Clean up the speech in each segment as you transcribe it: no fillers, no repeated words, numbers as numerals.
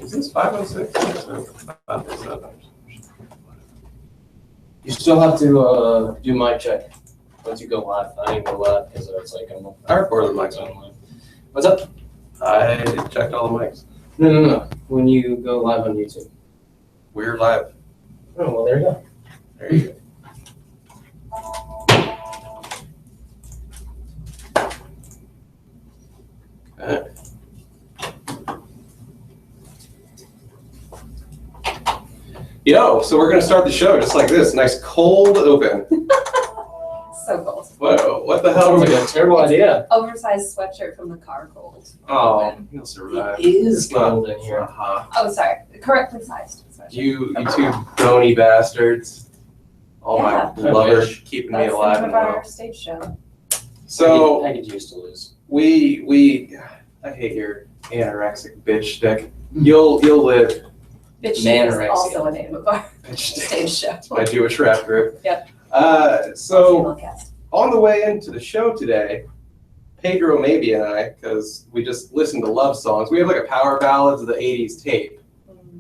Is this 506? You still have to do mic check once you go live. I didn't go live because it's like I recorded the mics online. What's up? I checked all the mics. No. When you go live on YouTube. We're live. Oh, well, there you go. There you go. Yo, so we're gonna start the show just like this, nice cold open. So cold. Whoa, what the hell? Sounds like a terrible idea. Oversized sweatshirt from the car cold. Oh, you'll survive. It is It's not- cold in here. Uh-huh. Oh, sorry. Correctly sized sweatshirt. You two bony bastards. All Yeah. my lovers keeping me That's alive the and name of our well. stage show. So I could use to lose. I hate your anorexic bitch stick. You'll live. Bitch is Manorexia. also a name of our Bitch stick. stage show. My Jewish rap group. Yep. So Female cast. on the way into the show today, Pedro Maybe and I, because we just listened to love songs, we have like a power ballads of the 80s tape.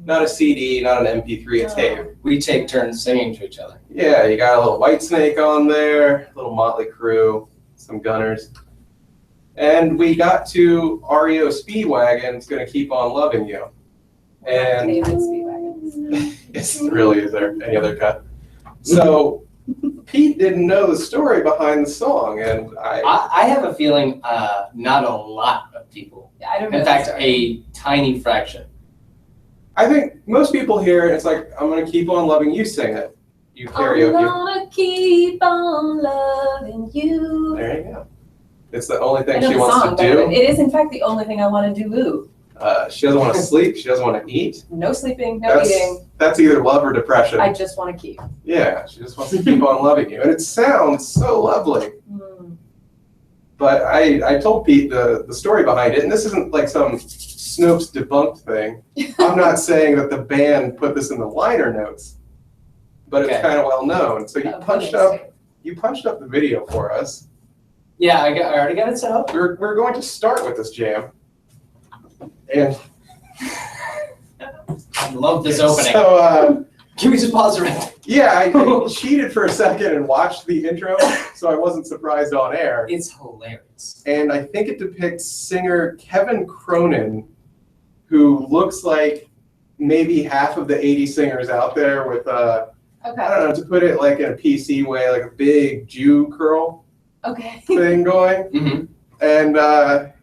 Not a CD, not an MP3, a tape. We take turns singing to each other. Yeah, you got a little Whitesnake on there, a little Motley Crue, some Gunners. And we got to REO Speedwagon's Gonna Keep On Loving You. And David Speedwagons. it's really, is there any other cut? So Pete didn't know the story behind the song, and I have a feeling not a lot of people. Yeah, I don't know. In fact, a tiny fraction. I think most people hear it, it's like, I'm gonna keep on loving you, sing it. You I'm karaoke. gonna keep on loving you. There you go. It's the only I thing know she the wants song, to but do. it is in fact the only thing I want to do. She doesn't want to sleep, she doesn't want to eat. No sleeping, no eating. That's either love or depression. I just want to keep. Yeah, she just wants to keep on loving you. And it sounds so lovely. Mm. But I told Pete the story behind it, and this isn't like some Snopes debunked thing. I'm not saying that the band put this in the liner notes, but it's Okay. kind of well known. So you punched up the video for us. Yeah, I already got it set up. We're going to start with this jam. And I love this opening. so Can we just pause it right? yeah, I cheated for a second and watched the intro, so I wasn't surprised on air. It's hilarious. And I think it depicts singer Kevin Cronin, who looks like maybe half of the 80 singers out there with I Okay. don't know, to put it like in a PC way, like a big Jew curl Okay. thing going. Mm-hmm. And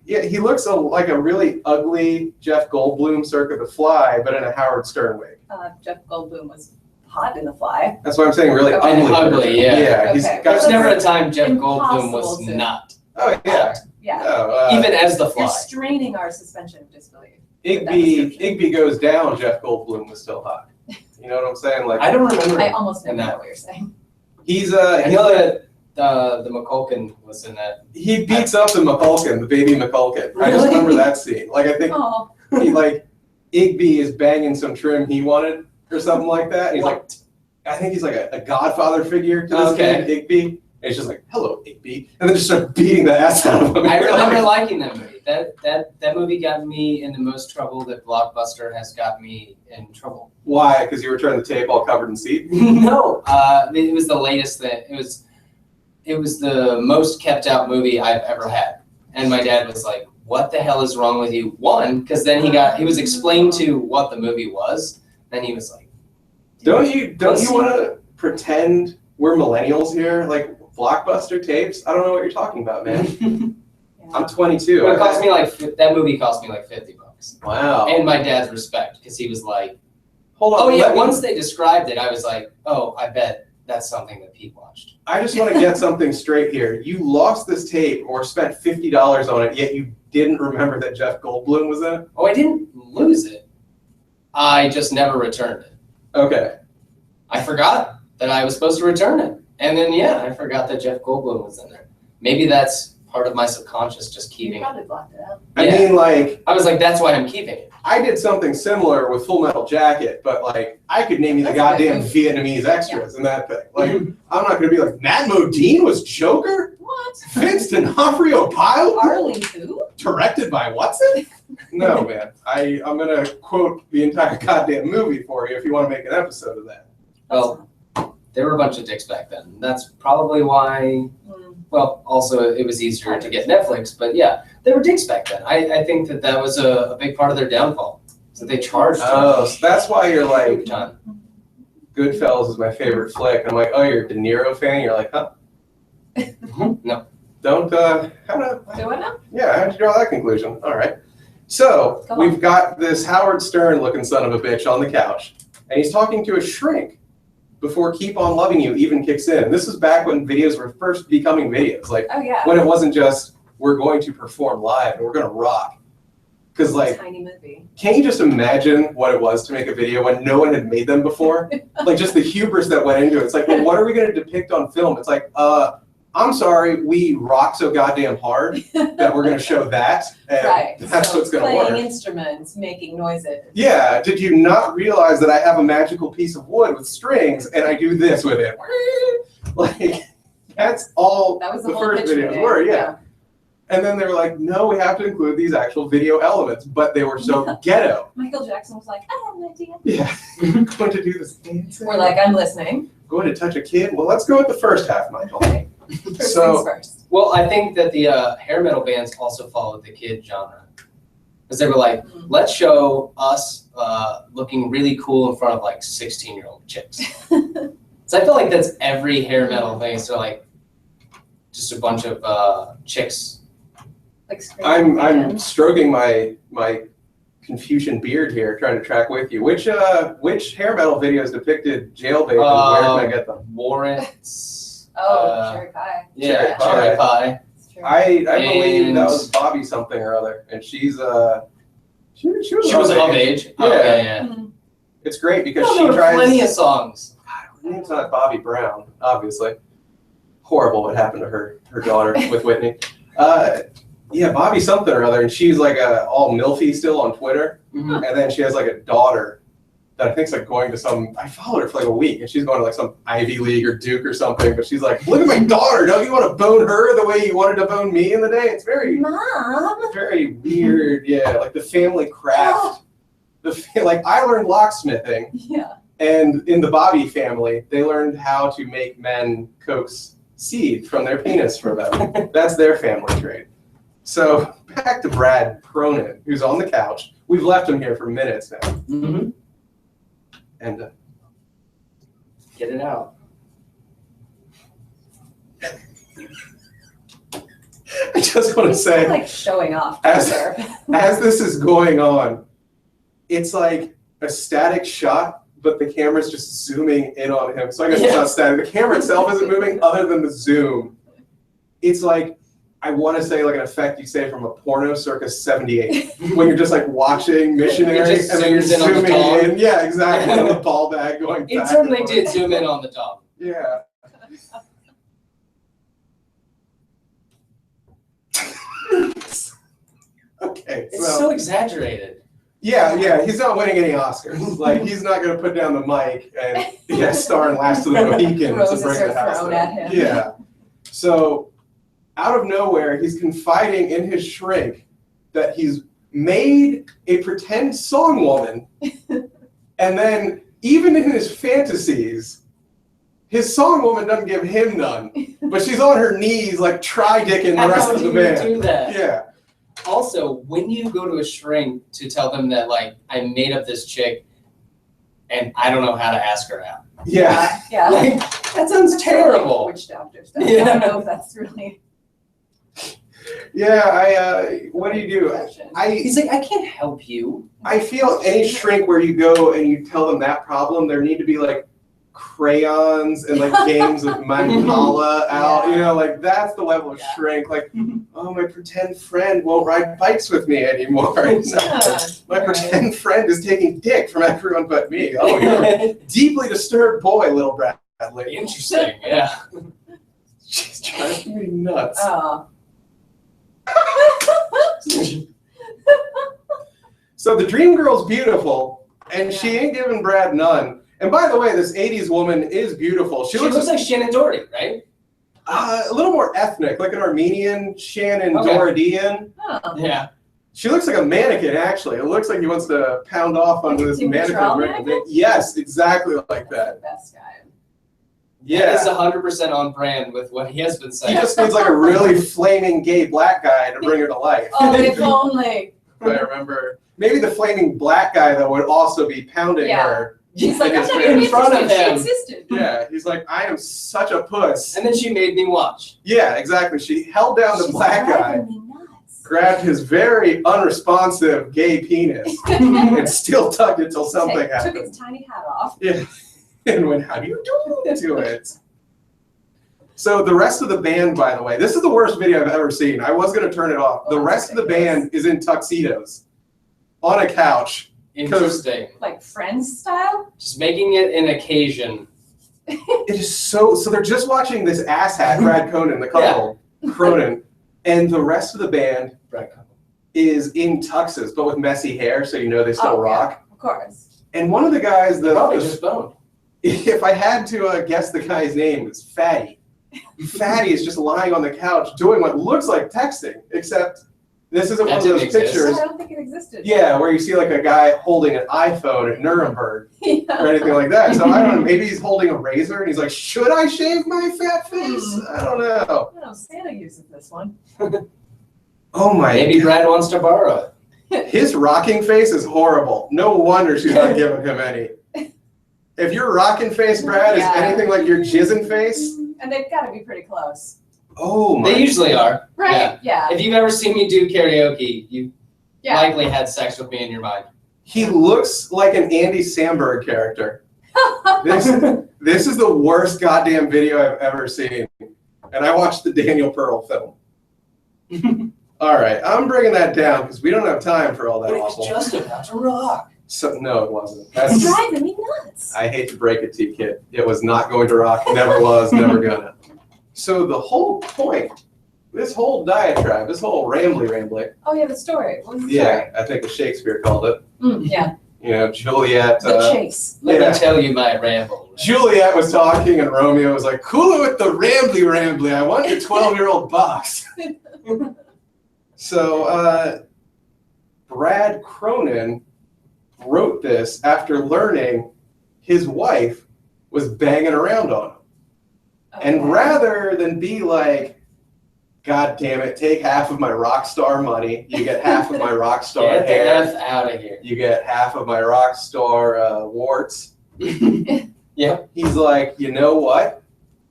yeah, he looks like a really ugly Jeff Goldblum circa The Fly, but in a Howard Stern wig. Jeff Goldblum was hot in The Fly. That's what I'm saying, really Okay. ugly. Ugly, version. yeah. Yeah, he's Okay. got. There's never a time Jeff Impossible Goldblum was to- not. Oh yeah. Yeah. No, Even as the You're Fly. straining our suspension of disbelief. Igby goes down. Jeff Goldblum was still hot. You know what I'm saying? Like I don't remember. I almost And never that- know what you're saying. he's I know that the McCulkin was in that. he beats up the McCulkin, the baby McCulkin. I just Really? remember that scene. Like I think Oh, he like Igby is banging some trim he wanted or something like that. And he's like, I think he's like a godfather figure to this Okay. kid, Igby. And he's just like, hello, Igby, and then just start beating the ass out of him. I remember liking that movie. That movie got me in the most trouble that Blockbuster has got me in trouble. Why? Because you were turning the tape all covered in seed. No, it was the latest thing. It was the most kept out movie I've ever had. And my dad was like, "What the hell is wrong with you?" One, because then he was explained to what the movie was. Then he was like, Don't you want to pretend we're millennials here? Like Blockbuster tapes? I don't know what you're talking about, man. yeah. I'm 22. It cost me that movie cost me like $50. Wow. And my dad's respect, because he was like, Hold on. "Oh yeah." let me- Once they described it, I was like, "Oh, I bet that's something that Pete watched." I just want to get something straight here. You lost this tape or spent $50 on it, yet you didn't remember that Jeff Goldblum was in it? Oh, I didn't lose it. I just never returned it. Okay. I forgot that I was supposed to return it. And then, yeah, I forgot that Jeff Goldblum was in there. Maybe that's part of my subconscious just You keeping it. probably blocked it out. I Yeah. mean, like, I was like, that's why I'm keeping it. I did something similar with Full Metal Jacket, but like, I could name you the That's a good goddamn movie. Vietnamese extras in that thing. Like, I'm not gonna be like, Matt Modine was Joker? What? Vince D'Onofrio pilot? Arlie who? Directed by Watson? No, man. I'm gonna quote the entire goddamn movie for you if you want to make an episode of that. Well, there were a bunch of dicks back then. That's probably why. Mm. Well, also it was easier to get Netflix, but yeah, there were dicks back then. I think that was a big part of their downfall. So they charged Oh, so that's why you're a like, ton. Goodfellas is my favorite flick. I'm like, oh, you're a De Niro fan? You're like, huh? No. Don't, how do, Do it now? yeah, how'd you draw that conclusion? All right. So, Come on. we've got this Howard Stern looking son of a bitch on the couch, and he's talking to a shrink before Keep On Loving You even kicks in. This is back when videos were first becoming videos, like Oh, yeah. when it wasn't just, we're going to perform live and we're going to rock. Because, like, Tiny movie. can't you just imagine what it was to make a video when no one had made them before? Like, just the hubris that went into it. It's like, well, what are we going to depict on film? It's like, I'm sorry, we rock so goddamn hard that we're going to show that, and Right. that's So what's going to playing work. instruments, making noises. Yeah, did you not realize that I have a magical piece of wood with strings and I do this with it? Like, that's all That was the the whole first pitch videos video. were, yeah. And then they were like, no, we have to include these actual video elements, but they were so ghetto. Michael Jackson was like, I have an idea. Yeah, going to do this dance. We're like, I'm listening. Going to touch a kid? Well, let's go with the first half, Michael. First So- things first. Well, I think that the hair metal bands also followed the kid genre. Because they were like, let's show us looking really cool in front of like 16-year-old chicks. So I feel like that's every hair metal thing. So like just a bunch of chicks. Like screaming I'm fans. stroking my Confucian beard here, trying to track with you. Which hair metal videos depicted jailbait and where can I get them? Warrants. Oh, Cherry Pie. Yeah, Cherry Pie. Cherry Pie. It's true. I believe And- that was Bobby something or other, and she's she was She was of age. Oh, Yeah. yeah. Mhm. It's great because No, she there were tries. plenty of songs. Her name's not Bobby Brown, obviously. Horrible what happened to her daughter with Whitney. Yeah, Bobby something or other, and she's like all milfy still on Twitter, Mhm. and then she has like a daughter that I think's like going to some. I followed her for like a week, and she's going to like some Ivy League or Duke or something. But she's like, "Look at my daughter! Don't you want to bone her the way you wanted to bone me in the day?" It's very, Mom. very weird. Yeah, like the family craft. Like I learned locksmithing. Yeah. And in the Bobby family, they learned how to make men coax seed from their penis for them. That's their family trait. So back to Brad Cronin, who's on the couch. We've left him here for minutes now. Mhm. And Get it out. I just want to He's say, like showing off. As- there. as this is going on, it's like a static shot, but the camera's just zooming in on him. So I guess it's Yeah. not static. The camera itself isn't moving other than the zoom. It's like, I want to say like an effect you say from a porno circa 78, when you're just like watching Missionary It just and then you're zooms in on the zooming dog. in. Yeah, exactly. On the ball bag going back. It and certainly forth. did zoom in on the top. Yeah. Okay. It's so exaggerated. Yeah, he's not winning any Oscars. Like, he's not going to put down the mic and guest star in Last of the Mohicans and Roses bring are the house thrown down. at him. Yeah. So, out of nowhere, he's confiding in his shrink that he's made a pretend song woman, and then even in his fantasies, his song woman doesn't give him none, but she's on her knees like try-dicking the rest How of the do you band. do that? Yeah. Also, when you go to a shrink to tell them that, like, I made up this chick and I don't know how to ask her out. Yeah. Yeah. Like, that sounds terrible. Witch doctor stuff. I Yeah. don't know if that's really. Yeah, what do you do? He's like, I can't help you. I feel any shrink where you go and you tell them that problem, there need to be like crayons and like games of Mancala out, Yeah. you know, like that's the level of Yeah. shrink. Like, oh, my pretend friend won't ride bikes with me anymore. Yeah, My right. pretend friend is taking dick from everyone but me. Oh, you're a deeply disturbed boy, little Bradley. Interesting, yeah. She's driving me nuts. Oh. So the dream girl's beautiful, and she ain't giving Brad none. And by the way, this 80s woman is beautiful. She looks like Shannon Doherty, right? A little more ethnic, like an Armenian Shannon Okay. Dohertyan. Oh. Yeah. She looks like a mannequin, actually. It looks like he wants to pound off onto Like a this Tim Cattrall mannequin. mannequin? Yes, exactly like that. Best guy. That is Yeah. 100% on brand with what he has been He saying. just needs like a really flaming gay black guy to bring her to life. Oh, if only. I remember. Maybe the flaming black guy, though, would also be pounding Yeah. her. He's like, In I'm his not face. even In front of interested. She him. insisted. Yeah, he's like, I am such a puss. And then she made me watch. Yeah, exactly. She held down the She's black guy, driving me nuts. grabbed his very unresponsive gay penis, and still tugged it till something Took happened. its tiny hat off. Yeah, and went, how do you do to it? So the rest of the band, by the way, this is the worst video I've ever seen. I was going to turn it off. The Oh, rest of the ridiculous. band is in tuxedos on a couch. Interesting. Like Friends style? Just making it an occasion. It is so they're just watching this asshat, Brad Cronin, the couple, Cronin, and the rest of the band Right. is in tuxes, but with messy hair, so you know they still Oh, yeah, rock. of course. And one of the guys, Probably just boned. if I had to guess the guy's name, it's Fatty. Fatty is just lying on the couch doing what looks like texting, except this isn't one That of those didn't exist. pictures. I don't think it existed. Yeah, where you see like a guy holding an iPhone at Nuremberg Yeah. or anything like that. So I don't know, maybe he's holding a razor and he's like, should I shave my fat face? I don't know. I don't know, Santa uses this one. Oh my Maybe God. Brad wants to borrow it. His rocking face is horrible. No wonder she's not giving him any. If your rocking face, Brad, is Yeah. anything like your jizzing face, And they've got to be pretty close. oh my. They usually are. Right? Yeah. If you've ever seen me do karaoke, you Yeah. likely had sex with me in your mind. He looks like an Andy Samberg character. This is the worst goddamn video I've ever seen. And I watched the Daniel Pearl film. All right, I'm bringing that down because we don't have time for all that But it was awful. just about to rock. So, no, it wasn't. It's That's, driving me nuts. I hate to break it to you, kid. It was not going to rock. Never was. Never gonna. So the whole point, this whole diatribe, this whole rambly, Oh, yeah, the story. What was the yeah, I think as Shakespeare called it. story? Yeah. You know, Juliet. The chase. Let Yeah. me tell you my ramble. Juliet was talking, and Romeo was like, "Cool it with the rambly. I want your 12-year-old box." So, Brad Cronin wrote this after learning his wife was banging around on him. And Okay. rather than be like, God damn it, take half of my rock star money, you get half of my rock star Get the hair, F out of here. you get half of my rock star warts. Yeah. He's like, you know what?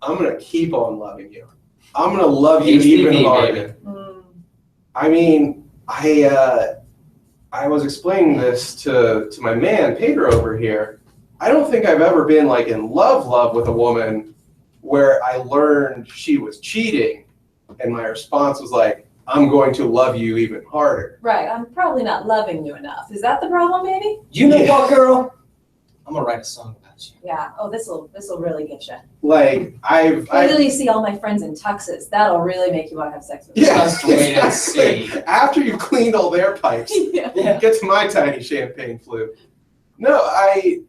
I'm going to keep on loving you. I'm going to love you HPV, even harder. baby. Mm. I mean, I was explaining this to my man, Pedro, over here. I don't think I've ever been like in love with a woman where I learned she was cheating and my response was like, I'm going to love you even harder. Right. I'm probably not loving you enough. Is that the problem, maybe? You know Yeah. what, girl? I'm gonna write a song about you. Yeah. Oh, this'll really get you. Like Wait till you see all my friends in tuxes. That'll really make you want to have sex with me. yeah, Just wait and exactly. see. After you've cleaned all their pipes, Yeah. Yeah. get to my tiny champagne flute. No,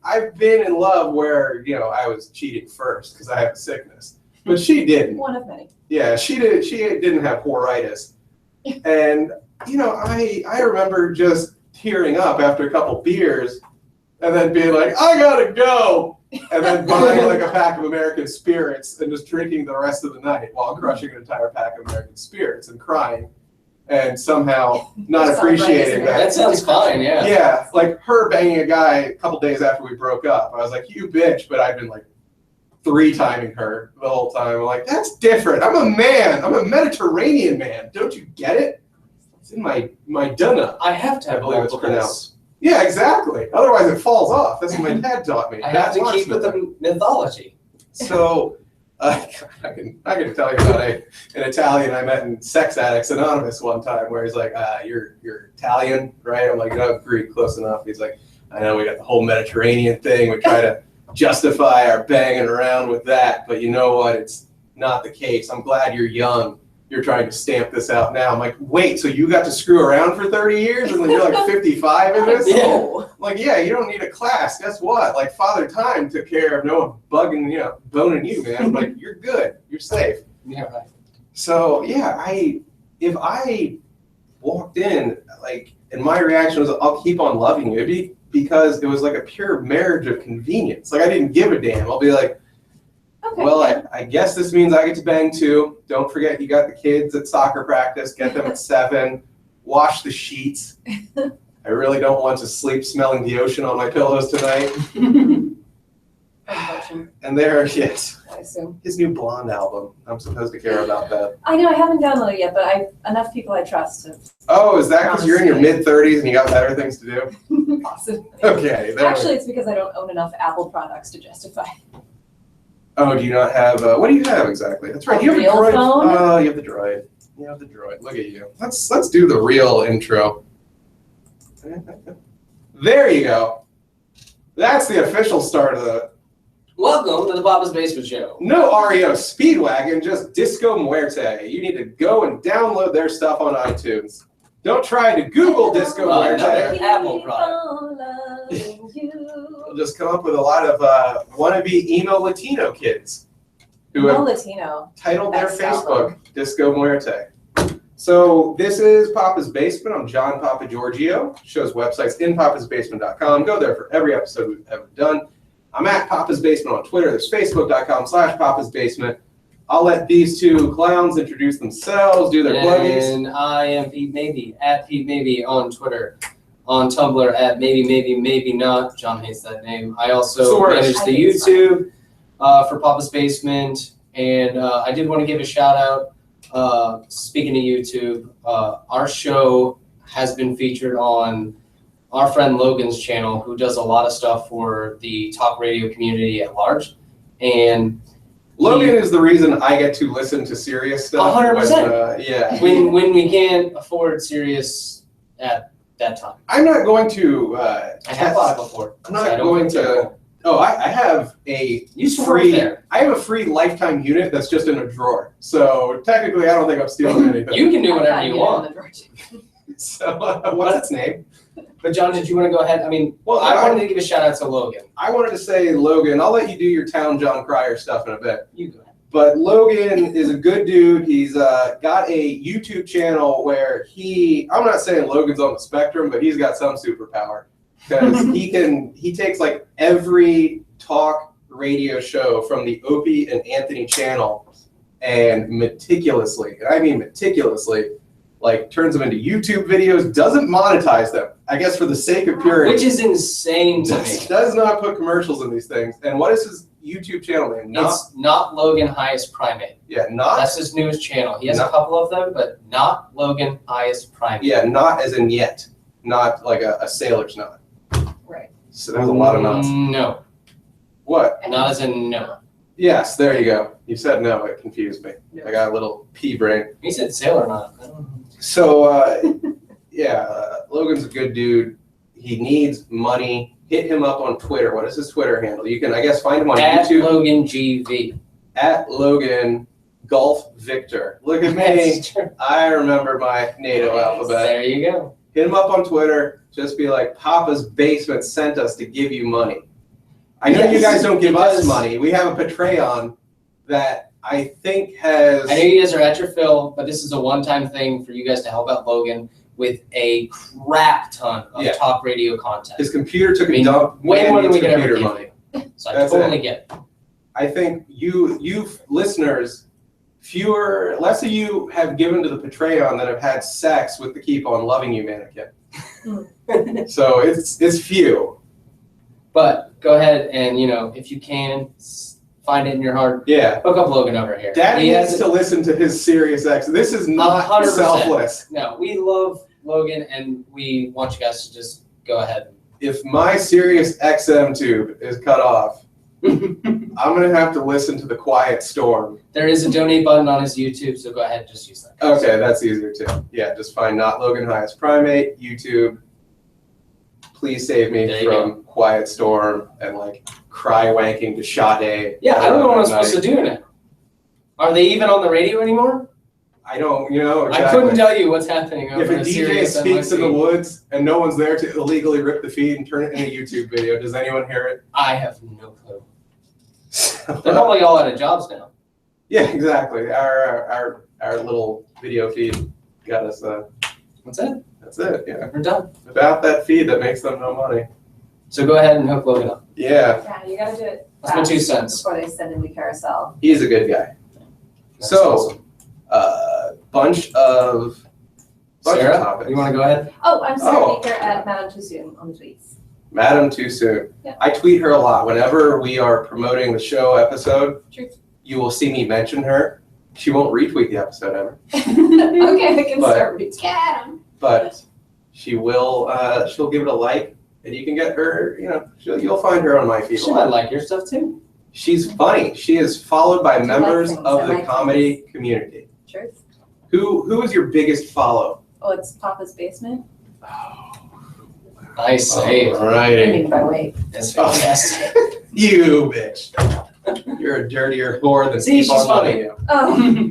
I've been in love where, you know, I was cheating first because I have a sickness. But she didn't. One of many. Yeah, she didn't have horitis. And, you know, I remember just tearing up after a couple beers and then being like, I gotta go. And then buying like a pack of American Spirits and just drinking the rest of the night while crushing an entire pack of American Spirits and crying and somehow not Sounds appreciating right, that. That sounds fine, yeah. Yeah, like her banging a guy a couple days after we broke up. I was like, you bitch, but I've been like 3-timing her the whole time. I'm like, that's different. I'm a man. I'm a Mediterranean man. Don't you get it? It's in my dunna. I have to I have believe it's multiples. pronounced. Yeah, exactly. Otherwise it falls off. That's what my dad taught me. I have to Dad keep with marksman. the mythology. So I can tell you about an Italian I met in Sex Addicts Anonymous one time where he's like, you're Italian, right? I'm like, no, Greek, close enough. He's like, I know we got the whole Mediterranean thing. We try to justify our banging around with that, but you know what? It's not the case. I'm glad you're young you're trying to stamp this out now. I'm like, wait, so you got to screw around for 30 years and then you're like 55 in this? No. I'm like, yeah, you don't need a class. Guess what? Like Father Time took care of no one boning you, man. Like, you're good. You're safe. Yeah, right. So yeah, if I walked in, like, and my reaction was, I'll keep on loving you, it'd be because it was like a pure marriage of convenience. Like, I didn't give a damn. I'll be like, Okay. well, I guess this means I get to bang too. Don't forget you got the kids at soccer practice. Get them at 7. Wash the sheets. I really don't want to sleep smelling the ocean on my pillows tonight. Unfortunate, And there, yes, I assume. his new Blonde album. I'm supposed to care about that. I know I haven't downloaded it yet, but enough people I trust to Oh, is that because you're in your mid-30s and you got better things to do? possibly. Okay. there- Actually, it's because I don't own enough Apple products to justify. Oh, do you not have, what do you have exactly? That's right, A you have a real Droid. phone? Oh, you have the Droid. You have the Droid. Look at you. Let's do the real intro. There you go. That's the official start of the Welcome to the Papa's Basement Show. no REO Speedwagon, just Disco Muerte. You need to go and download their stuff on iTunes. Don't try to Google Disco Well, Muerte. another Apple product. You'll just come up with a lot of wannabe emo Latino kids who No have Latino. titled their That's Facebook Disco Muerte. So this is Papa's Basement. I'm John Papa Giorgio. Show's website's inpapasbasement.com. Go there for every episode we've ever done. I'm at Papa's Basement on Twitter. There's facebook.com/Papa's Basement. I'll let these two clowns introduce themselves, do their plugins. And I am Pete Maybe, at Pete Maybe on Twitter. On Tumblr at maybe not. John hates that name. I It's the also worst. manage I the think it's YouTube for Papa's Basement. And I did want to give a shout out. Speaking of YouTube, our show has been featured on our friend Logan's channel, who does a lot of stuff for the talk radio community at large. And Logan is the reason I get to listen to serious stuff. 100%. Yeah. when we can't afford Sirius at that time. I'm not going to. I have bought it before. I'm so I not don't going feel to. terrible. Oh, I have a Used to work free. there. I have a free lifetime unit that's just in a drawer. So technically, I don't think I'm stealing anything. You can do I've whatever got you it want. in the drawer, too. So what's its name? But John, did you want to go ahead? I mean, Well, I wanted to give a shout out to Logan. I wanted to say Logan. I'll let you do your town John Cryer stuff in a bit. You go ahead. But Logan is a good dude. He's got a YouTube channel where I'm not saying Logan's on the spectrum, but he's got some superpower. Because he takes like every talk radio show from the Opie and Anthony channel and meticulously, and I mean meticulously, like turns them into YouTube videos, doesn't monetize them, I guess for the sake of purity. Which is insane to me. does not put commercials in these things. And what is his YouTube channel name? It's not Logan Highest Primate. Not That's his newest channel. He has a Not- couple of them, but not Logan Highest Primate. not as in yet. Not like a sailor's knot. Right. So there's a lot of knots. No, What? not as in no. Yes, there you go. You said no, it confused me. I got a little pea brain. He said sailor knot. I don't know. So, Logan's a good dude. He needs money. Hit him up on Twitter. What is his Twitter handle? You can, I guess, find him on At YouTube. Logan GV. At Logan Golf Victor. Look at me. That's true. I remember my NATO Nice. alphabet. There you go. Hit him up on Twitter. Just be like, Papa's Basement sent us to give you money. I know you Yes, guys don't give us because- money. We have a Patreon that I think has. I know you guys are at your fill, but this is a one-time thing for you guys to help out Logan with a crap ton of Yeah. talk radio content. His computer took I mean, a dump. way Man more than needs we could ever computer give money. So I That's totally it. get it. I think you listeners, less of you have given to the Patreon than have had sex with the Keep on Loving You mannequin. So it's few. But go ahead and, if you can, find it in your heart. Yeah. Hook up Logan over here. Daddy He needs has to listen to his Sirius X. This is not 100%. selfless. No, we love Logan, and we want you guys to just go ahead. If my Sirius XM tube is cut off, I'm gonna have to listen to the Quiet Storm. There is a donate button on his YouTube, so go ahead and just use that. Okay, that's easier too. Yeah, just find Not Logan Highest Primate, YouTube. Please save me There you from Quiet Storm and like cry wanking to Sade. Yeah, I don't know what I'm supposed to do now. Are they even on the radio anymore? I don't, you know, I exactly. couldn't tell you what's happening over If a a DJ Sirius speaks in the NYC. woods and no one's there to illegally rip the feed and turn it into a YouTube video, does anyone hear it? I have no clue. They're probably all out of jobs now. Yeah, exactly. Our little video feed got us. That's it. That's it. Yeah. We're done. About that feed that makes them no money. So go ahead and hook Logan up. Yeah, Yeah, you gotta do it That's my 2 fast cents. before they send in the carousel. he's a good guy. That's So, awesome. Bunch of Sarah, topics. you want to go ahead? Oh, I'm Sarah Oh. Baker at Madame Too Soon on the tweets. Madam Too Soon. Yeah. I tweet her a lot. Whenever we are promoting the show episode, Truth. you will see me mention her. She won't retweet the episode ever, Okay, I can But- start retweeting. but she will. She'll give it a like, and you can get her. You know, you'll find her on my feed. a She lot. might like your stuff too. She's funny. She is followed by I like members things. of I the like comedy community. Truth. Who is your biggest follow? Oh, it's Papa's Basement. Nice save. I Alrighty. mean, by weight. That's fantastic. You bitch. You're a dirtier whore than See, keep she's on loving funny. you. Oh,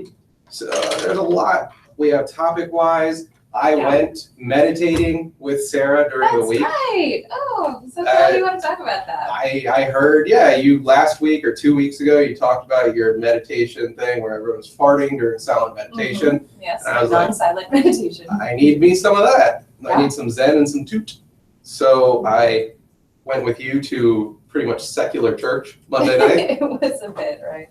So there's a lot. We have topic wise. I Yeah. went meditating with Sarah during that's the week. right. Oh, so glad you want to talk about that. I heard, yeah, you last week or 2 weeks ago, you talked about your meditation thing where everyone's farting during silent meditation. Yes, I was like- non-silent meditation. I need me some of that. I Yeah. need some Zen and some toot. So I went with you to pretty much secular church Monday night. It was a bit, right?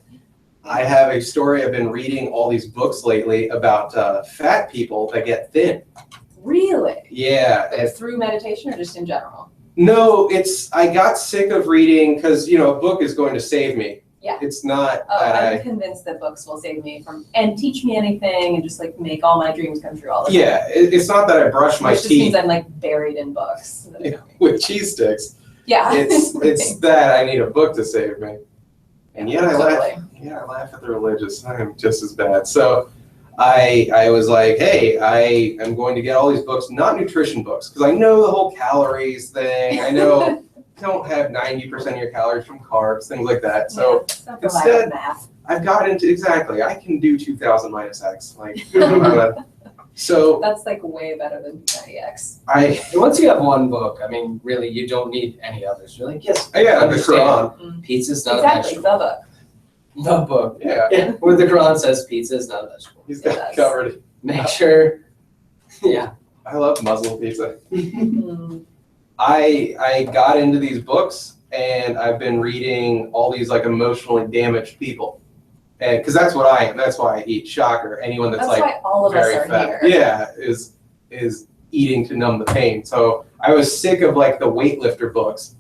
I have a story. I've been reading all these books lately about fat people that get thin. Really? Yeah. Like through meditation or just in general? No, I got sick of reading because, you know, a book is going to save me. Yeah. It's not Oh, that I'm convinced that books will save me from and teach me anything and just like make all my dreams come true all the time. yeah, it's not that I brush my Which just means teeth I'm like buried in books. with cheese sticks. Yeah. It's that I need a book to save me. And yet I laugh. Totally. Yeah, I laugh at the religious. I am just as bad. So I was like, hey, I am going to get all these books, not nutrition books, because I know the whole calories thing. I know don't have 90% of your calories from carbs, things like that. So it's not the lack instead- of math. I've got into exactly. I can do 2,000 minus X. Like, so That's like way better than 90X. I And once you have one book, I mean, really, you don't need any others. You're like, yes, yeah, the understand. Quran. Pizza's not Exactly, a the vegetable. book. The book. Yeah, Yeah, where the Quran says pizza is not a vegetable. he's got It it does. covered. Make sure. Yeah. I love Muslim pizza. Mm. I got into these books and I've been reading all these like emotionally damaged people. And because that's what I am. That's why I eat. Shocker. Anyone that's, That's like why all of us very are fat. here. Yeah, is eating to numb the pain. So I was sick of like the weightlifter books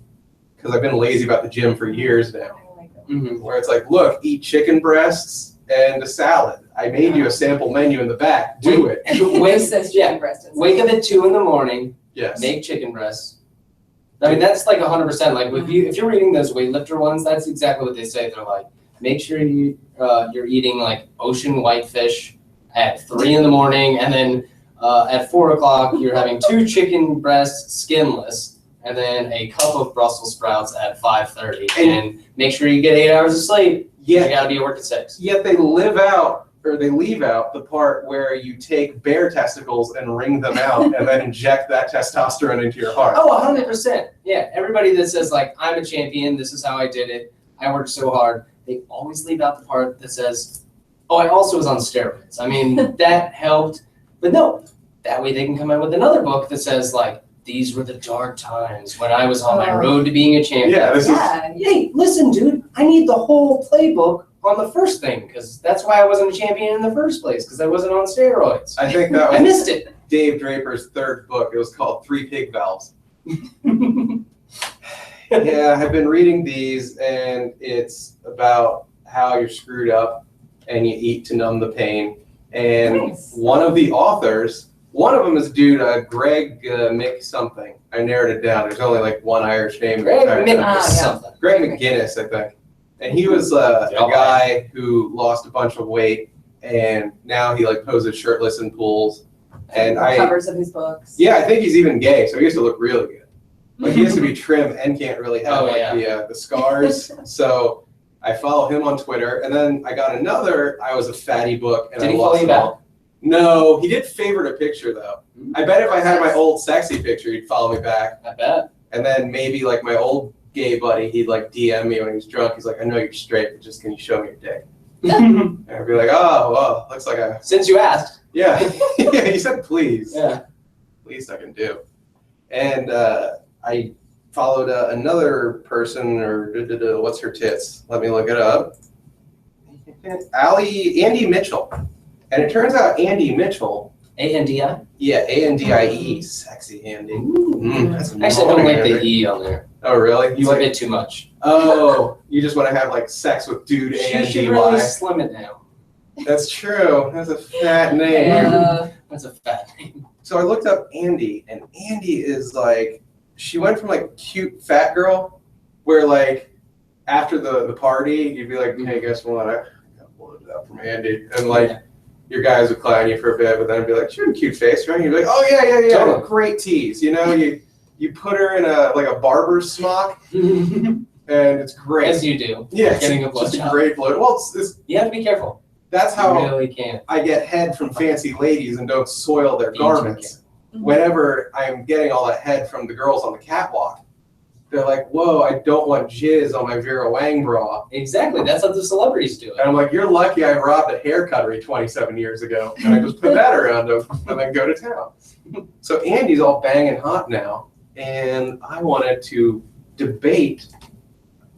because I've been lazy about the gym for years now. I like it. Mm-hmm. Where it's like, look, eat chicken breasts and a salad. I made you a sample menu in the back. Do it. Wake, Just says yeah, chicken breast and wake up at 2 in.the morning, Yes. make chicken breasts. I mean, that's like 100%. Like if you're reading those weightlifter ones, that's exactly what they say. They're like, make sure you're eating like ocean whitefish at 3 in.the morning, and then at 4 o'clock you're having 2 chicken breasts skinless, and then a cup of Brussels sprouts at 5:30, and make sure you get 8 hours of sleep. You Yet, gotta be at work at 6. yet they leave out the part where you take bear testicles and wring them out and then inject that testosterone into your heart. Oh, 100%. Yeah, everybody that says like, I'm a champion, this is how I did it, I worked so hard, they always leave out the part that says, oh, I also was on steroids. I mean, that helped, but no, that way they can come out with another book that says like, these were the dark times when I was on my Oh. road to being a champion. Yeah, this is Yeah, Hey, listen, dude, I need the whole playbook on the first thing, because that's why I wasn't a champion in the first place, because I wasn't on steroids. I think that I was missed it. Dave Draper's third book. It was called 3 Pig Valves. Yeah, I've been reading these, and it's about how you're screwed up and you eat to numb the pain. And Nice. one of the authors, one of them is dude Greg Mick something. I narrowed it down. There's only like one Irish name. Greg Greg Mick yeah. something. McGinnis, I think. And he was a Yeah. guy who lost a bunch of weight, and now he like poses shirtless in pools. And covers of his books. yeah, I think he's even gay, so he has to look really good. Like he has to be trim and can't really have Oh, like yeah. the scars. So I follow him on Twitter, and then I got another. I was a fatty book, and Did I he follow lost you it all. No, he did favorite a picture though. I bet if I had my old sexy picture, he'd follow me back. I bet. And then maybe like my old gay buddy, he'd like DM me when he was drunk. He's like, I know you're straight, but just can you show me your dick? And I'd be like, oh, well, looks like I. Since you asked. Yeah, yeah. He said please. Yeah. Least I can do. And I followed another person, or what's her tits? Let me look it up. Andy Mitchell. And it turns out Andy Mitchell, A-N-D-I? yeah, A-N-D-I-E, sexy Andy. That's a Actually, I don't like Andy. the E on there. Oh, really? You like it too much. Oh, you just want to have like sex with dude You and should DY. really slim it down. That's true. That's a fat name. That's a fat name. So I looked up Andy, and Andy is like, she went from like cute fat girl, where like after the party, you'd be like, hey, guess what? I got bloated up from Andy. And like, your guys would clown you for a bit, but then it'd be like, she had a cute face, right? And you'd be like, oh, yeah. Totally. Great tease. You know, you put her in a barber's smock, and it's great. As you do. Yeah, Getting a it's just a blowjob. great blow. Well, it's You have to be careful. that's You how really can't. I get head from fancy ladies and don't soil their garments. Mhm. Whenever I'm getting all that head from the girls on the catwalk, they're like, whoa, I don't want jizz on my Vera Wang bra. Exactly. That's how the celebrities do And it. I'm like, you're lucky I robbed a hair cuttery 27 years ago. And I just put that around them and then go to town. So Andy's all banging hot now. And I wanted to debate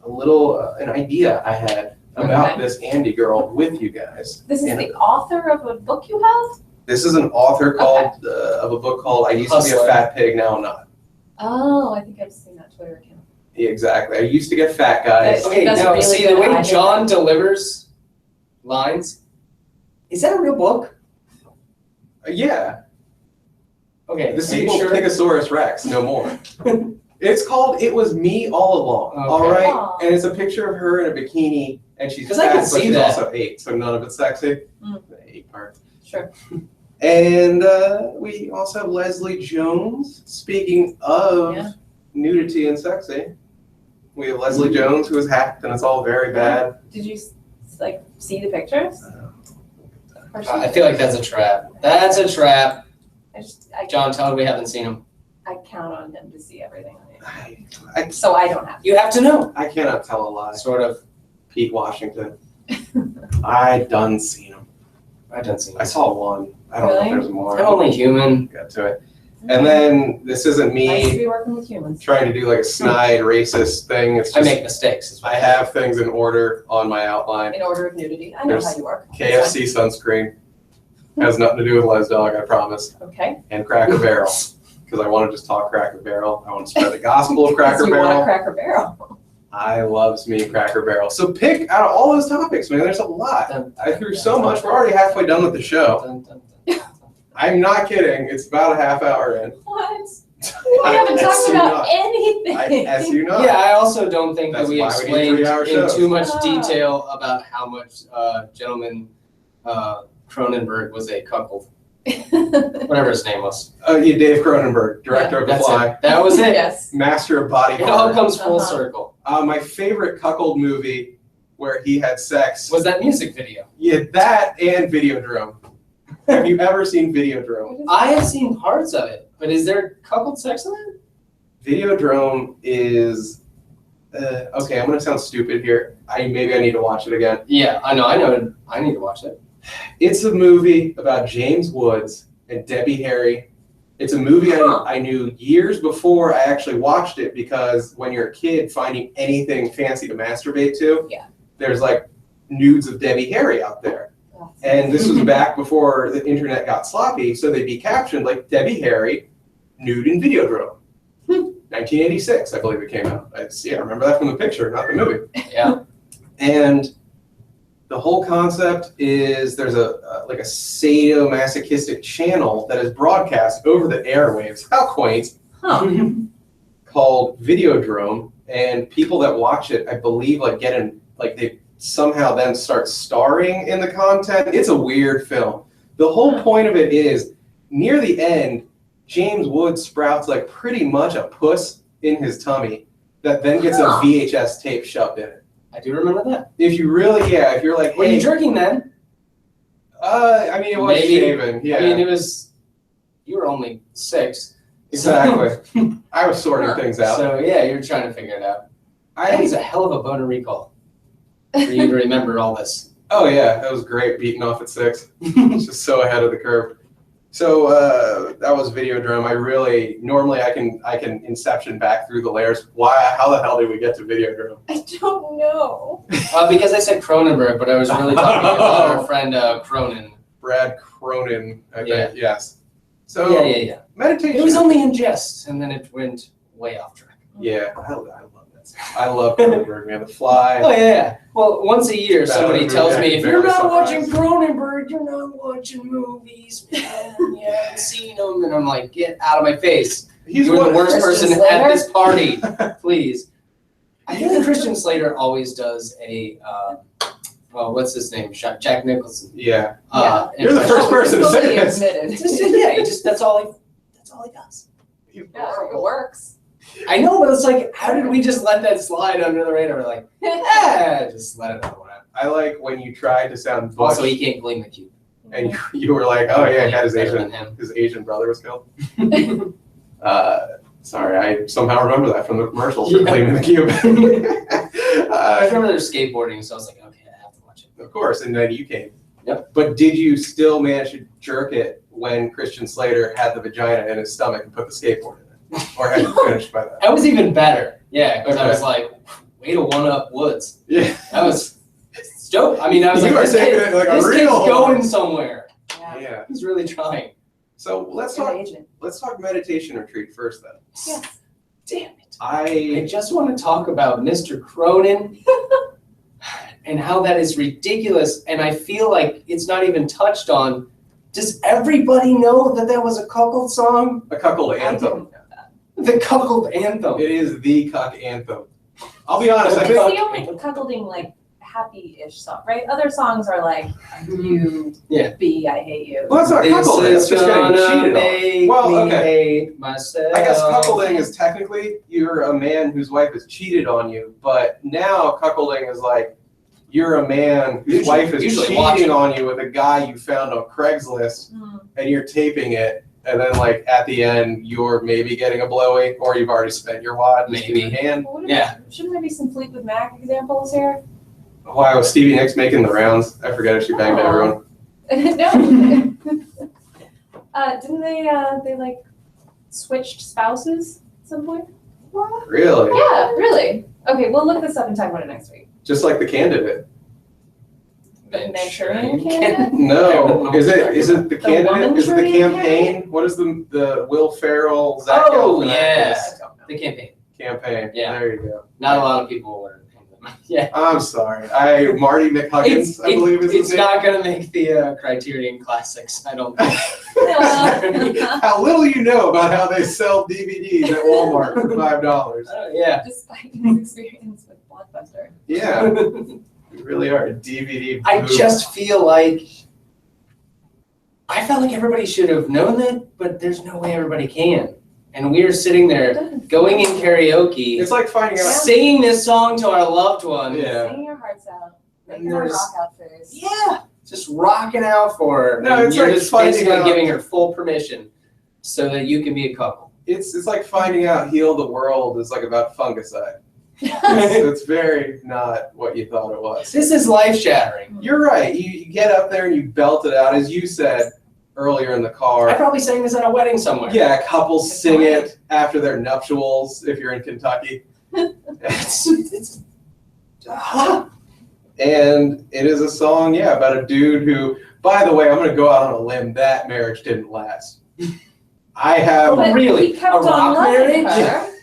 a little, an idea I had about Okay. this Andy girl with you guys. This is And the author of a book you have? This is an author called, of a book called I Used to Be a Hustler. Fat Pig, Now I'm Not. Oh, I think I've seen that Twitter account. Yeah, exactly. I used to get fat guys. But- Okay, That's now really see good. the way I did John that. delivers lines. Is that a real book? Yeah, Okay, the are you sequel sure? Pigosaurus Rex, no more. It's called It Was Me All Along, Okay. all right? Aw. And it's a picture of her in a bikini, and she's 'Cause I fat, can but see she's that. also 8, so none of it's sexy. Mm. The 8 part. Sure. And we also have Leslie Jones. Speaking of Yeah. nudity and sexy, we have Leslie Jones, who is hacked, and it's all very bad. Did you like see the pictures? Or I feel like that's a trap. That's a trap. I John, tell me we haven't seen him. count on him to see everything on it. I So I don't have. You have to know. I cannot tell a lie. Sort of. Pete Washington. I done seen him. I don't see him. I saw one. I don't know if Really? there's more. I'm only human. Got to it. And then this isn't Nice to me be working with humans. trying to do like a snide racist thing. It's I just make mistakes. is what I have things in order on my outline. In order of nudity. I know There's how you work. KFC sunscreen has nothing to do with Les Dog, I promise. Okay. And Cracker Barrel, because I want to just talk Cracker Barrel. I want to spread the gospel of Because Cracker you want a Barrel. Cracker Barrel. I loves me Cracker Barrel. So pick out of all those topics, man. There's a lot. I threw so much. We're already halfway done with the show. Dun, dun, dun, dun. I'm not kidding. It's about a half hour in. What? We haven't I talked assume about not. anything. I as you know. Yeah, I also don't think That's that we why we do explained 3-hour in shows. too much Ah. detail about how much gentleman Cronenberg was a cuckold. Whatever his name was. Yeah, Dave Cronenberg, director of The That's Fly, it. That was it. Yes. master of body It all horror. comes full Uh-huh. circle. My favorite cuckold movie where he had sex. Was that music video? Yeah, that and Videodrome. Have you ever seen Videodrome? I have seen parts of it, but is there coupled sex in it? Videodrome is okay. I'm gonna sound stupid here. Maybe I need to watch it again. Yeah, I know. I need to watch it. It's a movie about James Woods and Debbie Harry. It's a movie I knew years before I actually watched it, because when you're a kid, finding anything fancy to masturbate to, Yeah. there's like nudes of Debbie Harry out there. And this was back before the internet got sloppy, so they'd be captioned like Debbie Harry, nude in Videodrome. 1986, I believe it came out. I remember that from the picture, not the movie. Yeah. And the whole concept is there's a like a sadomasochistic channel that is broadcast over the airwaves. How quaint. Huh. Called Videodrome, and people that watch it, I believe, like get in, like they somehow then start starring in the content. It's a weird film. The whole point of it is near the end, James Woods sprouts like pretty much a puss in his tummy that then gets a Huh. VHS tape shoved in it. I do remember that. If you really, if you're like, Were you hey, jerking then? I mean, it was Maybe. shaven. Yeah, I mean, you were only 6. exactly. I was sorting things out. So yeah, you're trying to figure it out. That was a hell of a boner recall for you to remember all this. Oh yeah, that was great. Beating off at 6. It's just so ahead of the curve. So that was Videodrome. Normally I can inception back through the layers. How the hell did we get to Videodrome? I don't know. Because I said Cronenberg, but I was really talking about our friend Cronin. Brad Cronin, I think. Yeah. Yes. So Yeah. meditation. It was only in jest, and then it went way off track. Yeah, I love that stuff. I love Cronenberg, man. The Fly. Oh yeah. Well, once a year, somebody Better tells than me, if barely you're not surprised. watching Cronenberg, you're not watching movies, man. You haven't seen them, and I'm like, get out of my face. He's You're one the worst Christian person Slater? at this party, please. I think that Christian Slater always does a, what's his name? Jack Nicholson. Yeah. You're the first person to say this. Admitted. That's all he does. He's Yeah, it horrible. works. I know, but it's like, how did we just let that slide under the radar? We're like, just let it go. I like when you try to sound Bush Also, he can't gleam the cube. and you were like, oh yeah, he had Better than him. his Asian brother was killed. Sorry, I somehow remember that from the commercials for Yeah. Claiming the Cube. I remember they're skateboarding, so I was like, okay, I have to watch it. Of course, and then you came. Yep. But did you still manage to jerk it when Christian Slater had the vagina in his stomach and put the skateboard in it? Or had you finished by that? That was even better. Yeah, because I Okay. was like, way to one up Woods. Yeah. That was dope. I mean, I was You like, are this taking kid, it like a this kid's real going somewhere. Yeah. Yeah. He's really trying. So let's Good talk agent. meditation retreat first then. Yes. Damn it. I I just want to talk about Mr. Cronin and how that is ridiculous. And I feel like it's not even touched on. Does everybody know that that was a cuckold song? a cuckold I anthem. didn't know that. The cuckold anthem. It is the cuck anthem. I'll be honest, I It's think the only cuckolding, like, happy-ish song, right? Other songs are like, you Yeah. be, I hate you. well, it's not This cuckolding, it's is just getting gonna cheated on. make Well, me okay. hate myself. I guess cuckolding is technically you're a man whose wife has cheated on you, but now cuckolding is like you're a man whose Usually- wife is usually cheating watching. on you with a guy you found on Craigslist, Hmm. and you're taping it, and then like at the end you're maybe getting a blowy, or you've already spent your wad, just in Maybe. your hand. Well, Yeah. Shouldn't there be some Fleetwood Mac examples here? Wow, Stevie Nicks making the rounds. I forget if she banged everyone. No. Didn't they like switched spouses at some point? Really? Yeah, really. Okay, we'll look this up and talk about it next week. Just like the candidate. The Manchurian Candidate? No, is it the The candidate? Is it the Womanchurian campaign? What is the Will Ferrell, Zach Oh, Galifianakis yeah. I don't know. The campaign. campaign? Yeah. There you go. Not a lot of people were. Yeah. I'm sorry. Marty McHuggins, I believe is his It's name. not going to make the Criterion Classics, I don't think. How little you know about how they sell DVDs at Walmart for $5. Despite Yeah. his experience with Blockbuster. Yeah, we really are a DVD. I boob. just feel like I felt like everybody should have known that, but there's no way everybody can. And we are sitting there going in karaoke, It's like finding out. singing this song to our loved one. Yeah. Singing your hearts out. And Making her there's- rock out first. Yeah, just rocking out for her. No, And it's you're like just finding basically out- giving her full permission so that you can be a couple. It's like finding out Heal the World is like about fungicide. It's very not what you thought it was. This is life shattering. You're right. You get up there and you belt it out, as you said earlier in the I car. probably sang this at a wedding somewhere. Yeah, couples sing it after their nuptials if you're in Kentucky. It's And it is a song, yeah, about a dude who, by the way, I'm going to go out on a limb, that marriage didn't last. I have, But really? he kept A on rock loving marriage? her.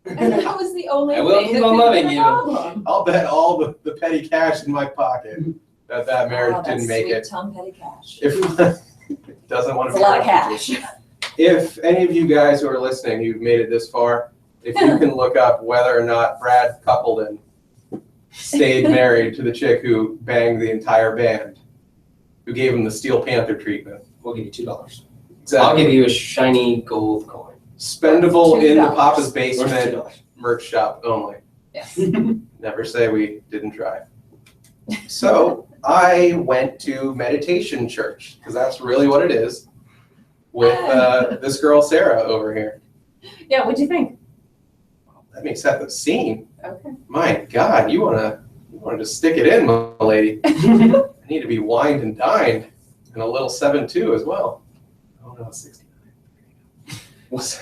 And that was the only I will thing keep that on fixed loving the you. problem. I'll bet all the petty cash in my pocket that marriage Wow, didn't that's make sweet it. Tom Petty cash. If doesn't want It's to a lot of cash. If any of you guys who are listening, who've made it this far, if you can look up whether or not Brad Coupledon stayed married to the chick who banged the entire band, who gave him the Steel Panther treatment. We'll give you $2. I'll Exactly. give you a shiny gold coin. Spendable in the $2. Papa's Worth basement $2. merch shop only. Yes. Never say we didn't try. So I went to meditation church, because that's really what it is, with this girl, Sarah, over here. Yeah, what'd you think? Let me set the scene. Okay. My God, you wanna just stick it in, my lady. I need to be wined and dined, and a little 7-2 as well. Oh no, 69. What's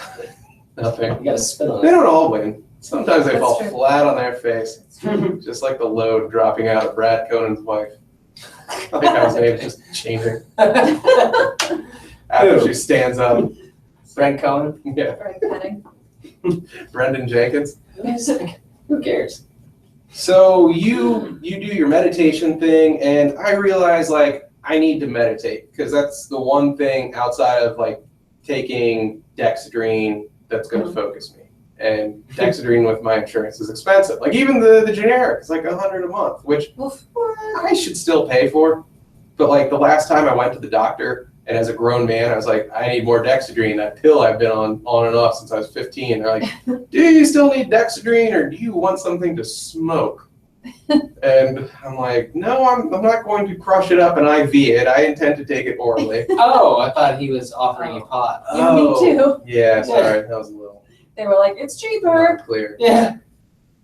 nothing. You gotta spit on They it. don't all win. Sometimes they That's fall true. flat on their face, That's true. just like the load dropping out of Brad Conan's wife. I think I was named just changing after she stands up. Frank Cohen. Yeah, Very cunning. Brendan Jenkins. Who cares? So you do your meditation thing, and I realize like I need to meditate because that's the one thing outside of like taking Dexedrine that's going to focus me. And Dexedrine with my insurance is expensive. Like even the generic is like $100 a month, which Oof. I should still pay for. But like the last time I went to the doctor, and as a grown man, I was like, I need more Dexedrine. That pill I've been on and off since I was 15. They're like, do you still need Dexedrine, or do you want something to smoke? And I'm like, no, I'm not going to crush it up and IV it. I intend to take it orally. Oh, I thought he was offering you pot. Yeah, me too. Yeah, sorry, that was a little They were like, it's cheaper. not clear. Yeah.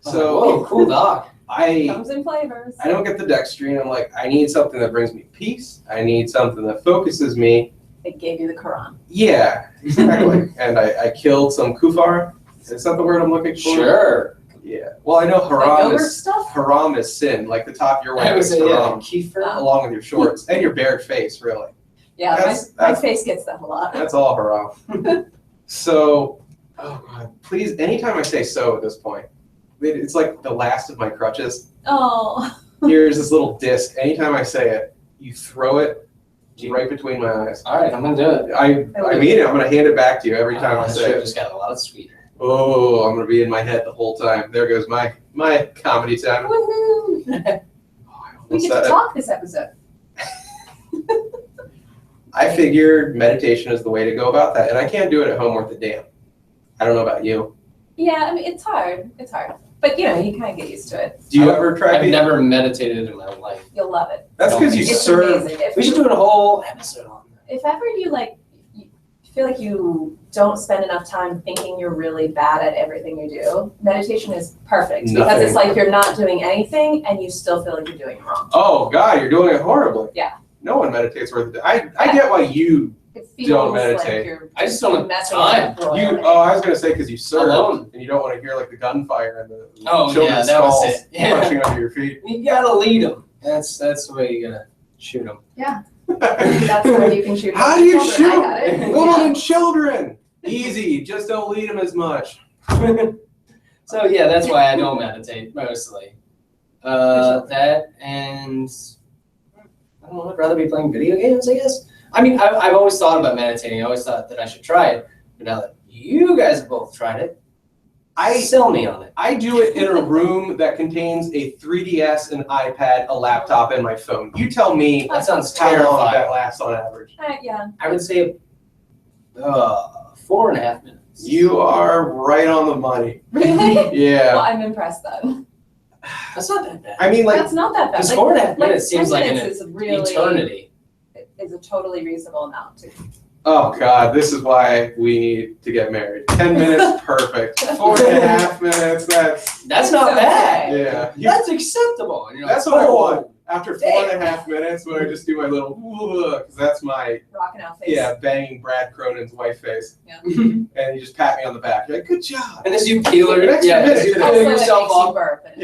So whoa, cool dog. I Comes in flavors. don't get the Dexedrine. I'm like, I need something that brings me peace. I need something that focuses me. They gave you the Quran. Yeah, exactly. And I killed some kufar. Is that the word I'm looking for? Sure. Yeah. Well, I know The haram yogurt is stuff? haram is sin. Like the top you're I wearing was is haram, Kiefer. along with your shorts and your bared face. Really, Yeah, That's- my that's- face gets that a lot. that's all haram. So, oh God, please. Anytime I say so at this point, it's like the last of my crutches. Oh. Here's this little disc. Anytime I say it, you throw it right between my eyes. All right, I'm gonna do it. I mean it. I'm gonna hand it back to you every time I This say trip it. just got a lot sweeter. Oh, I'm gonna be in my head the whole time. There goes my comedy time. Woohoo! Oh, I We almost get said to it. talk this episode. I figured meditation is the way to go about that, and I can't do it at home worth a damn. I don't know about you. Yeah, I mean, it's hard. It's hard. But, you know, you kind of get used to it. Do you ever try? I've never meditated in my life. You'll love it. That's because you It's serve. amazing. We should do a whole episode on that. If ever you feel like you don't spend enough time thinking you're really bad at everything you do, meditation is perfect because Nothing. it's like you're not doing anything and you still feel like you're doing it wrong. Oh God, you're doing it horribly. Yeah. No one meditates worth a damn. I get why you. It feels Don't like meditate. you're I just don't have messing time. with the world. I was gonna say because you serve Alone. and you don't want to hear like the gunfire and the Oh, children's yeah, that was skulls it. Yeah. crunching under your feet. You gotta lead them. That's the way you gotta shoot them. That's how you can shoot. How do you children. shoot I got it. women and children? Easy, just don't lead them as much. So yeah, that's why I don't meditate mostly. That and I don't know. I'd rather be playing video games, I guess. I mean, I've always thought about meditating. I always thought that I should try it. But now that you guys have both tried it, sell me on it. I do it in a room that contains a 3DS, an iPad, a laptop, and my phone. You tell me That sounds how long terrifying. that lasts on average. Yeah. I would say 4.5 minutes. You are right on the money. Really? Well, Yeah. I'm impressed then. That's not that bad. I mean, like, That's not that bad. Because Like, 4.5 minutes 10 seems like minutes an is really eternity. is a totally reasonable amount. oh God, this is why we need to get married. 10 minutes, perfect. 4.5 minutes, That's not Okay. bad. yeah. That's acceptable. And you're That's like, what I "Oh." want. After 4.5 minutes, when I just do my little, because that's my, Rocking out face. banging Brad Cronin's wife face. Yeah. And you just pat me on the back. You're like, good job. And as you peel her, An extra yeah, as minute. you Also, peel it yourself makes you off, burp, and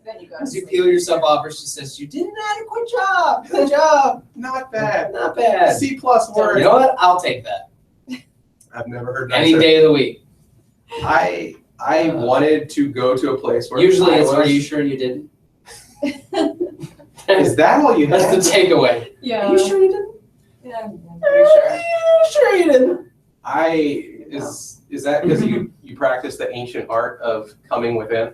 then you go to as you sleep. peel yourself off, her, she says, "You did an adequate job. Good job. Not bad. Not bad." C+ word. You know what? I'll take that I've never heard any nicer. day of the week. I wanted to go to a place where Usually, I it's "Are was- you sure you didn't?" Is that all you That's had? the takeaway. Yeah. Are you sure you didn't? Yeah, I'm pretty sure. Are you sure you didn't? Is that because you practice the ancient art of coming within?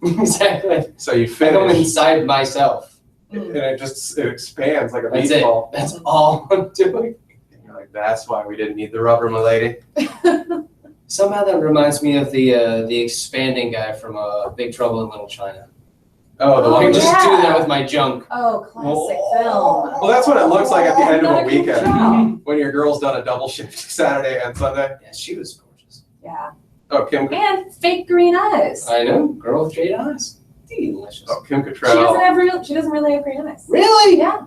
Exactly. So you I go finish inside myself. and it expands like a That's beach it. ball. That's all I'm doing. And you're like, that's why we didn't need the rubber, my lady. Somehow that reminds me of the expanding guy from Big Trouble in Little China. Oh, the Oh, I one. can just yeah. do that with my junk. Oh, classic film. Well, that's what it looks like at the end of a Another Kim weekend Cattrall. when your girl's done a double shift Saturday and Sunday. Yeah, she was gorgeous. Yeah. Oh, Kim. And fake green eyes. I know, girl with jade eyes. Delicious. Oh, Kim She doesn't Cattrall. have she doesn't really have green eyes. Really? Yeah.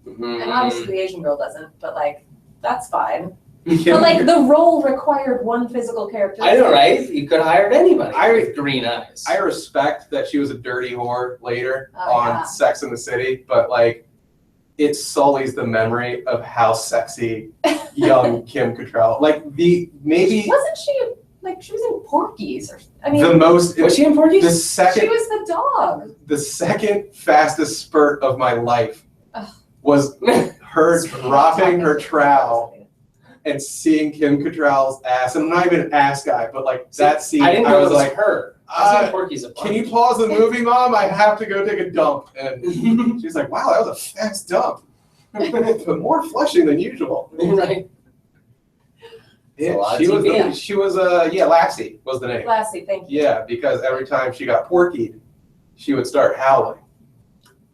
Mhm. And obviously the Asian girl doesn't, but like that's fine. Kim, But like the role required one physical character. I know, right? You could have hired anybody I- with green eyes. I respect that she was a dirty whore later Oh, on yeah. Sex and the City, but like, it sullies the memory of how sexy young Kim Cattrall. Like maybe Wasn't she like she was in Porky's or I mean the most Was she in Porky's? the she second was the dog. the second fastest spurt of my life Ugh. was her dropping her trowel and seeing Kim Cattrall's ass. And I'm not even an ass guy, but like that scene, I didn't I know was it was like, her. I was uh, in Porky's a can you pause the movie, Mom? I have to go take a dump. And she's like, wow, that was a fast dump. But more flushing than usual. Right. It's a lot of she was, TV. she was Lassie was the name. Lassie, thank you. Yeah, because every time she got porkied, she would start howling.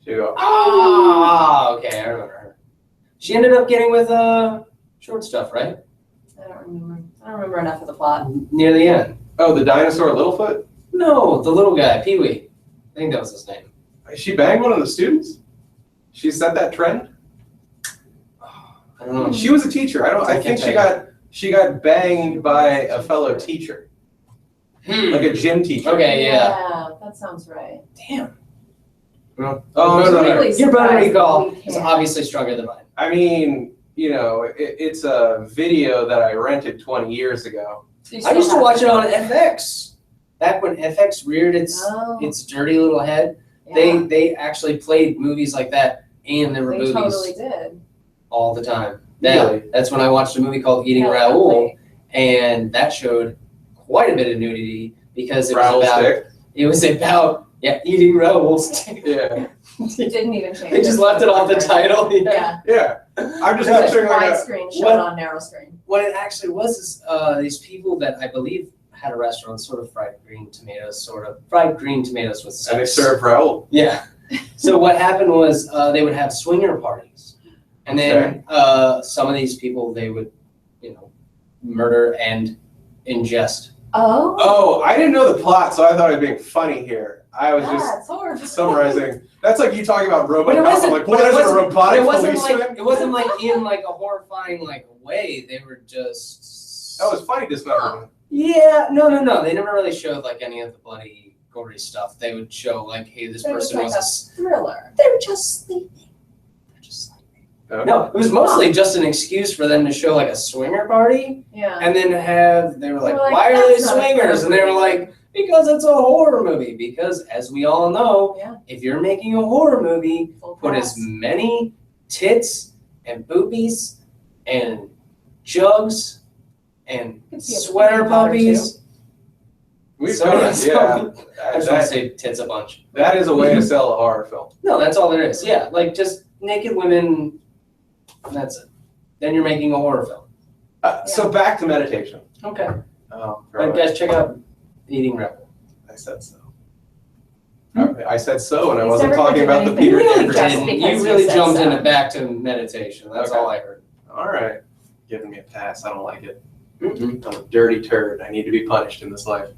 She'd go, Ah, okay, I remember her. She ended up getting with short stuff, right? I don't remember enough of the plot. Near the end. oh, the dinosaur Littlefoot? No, the little guy, Pee Wee. I think that was his name. She banged one of the students? She set that trend? I don't know. She was a teacher. I think she got banged by a fellow teacher, like a gym teacher. Okay, yeah. Yeah, that sounds right. Damn. Oh, no, no, no. Really Your bone surprised recall that we is can't. obviously stronger than mine. I mean, it's a video that I rented 20 years ago. So you I still used to have watch it on it. FX. Back when FX reared its Oh, dirty little head, yeah. they actually played movies like that, and there were They movies totally did. all the time. Really? That's when I watched a movie called Eating Yeah, Raoul, definitely. and that showed quite a bit of nudity because it was Raoul about stick. eating Raoul stick. Yeah. It didn't even change. They just left it off the title. Yeah. Yeah. I'm just Yeah. picturing like a, Widescreen shown What- on narrow screen. What it actually was is these people that I believe had a restaurant, sort of fried green tomatoes with and they sex. serve Raoul. Yeah. So what happened was they would have swinger parties, and then some of these people they would, murder and ingest. Oh. Oh, I didn't know the plot, so I thought I was being funny here. I was just Yeah, it's horrible. summarizing. That's like you talking about But it RoboCop. wasn't- I'm like, but what it is it, a wasn't- robotic It wasn't policeman? like in like a horrifying way. They were just. That was funny dismemberment. Yeah, no. They never really showed like any of the bloody, gory stuff. They would show like, hey, this It was person like was a a s- thriller. They were just sleeping. They're just sleeping. Okay. No, it was mostly just an excuse for them to show like a swinger party, Yeah. and then they were like, They were like, why are they "That's not a swingers? And they were horror like, because it's a horror movie. Because as we all know, Yeah. if you're making a horror movie, Full put cast. as many tits and boobies and jugs and Could see a sweater peanut butter, puppies. We've So- done it, so- yeah. I just want to say tits a bunch. That is a way to sell a horror film. No, that's all there is. Yeah, like just naked women. That's it. Then you're making a horror film. So back to meditation. Okay. Oh, But guys, check out Eating Rebel. I said so. Okay, I said so, and I He's wasn't never talking about the mentioned Peter anything. Dinklage. Just And because you you really said jumped so. into back to meditation. That's Okay. all I heard. All right, giving me a pass. I don't like it. Mm-hmm. I'm a dirty turd. I need to be punished in this life.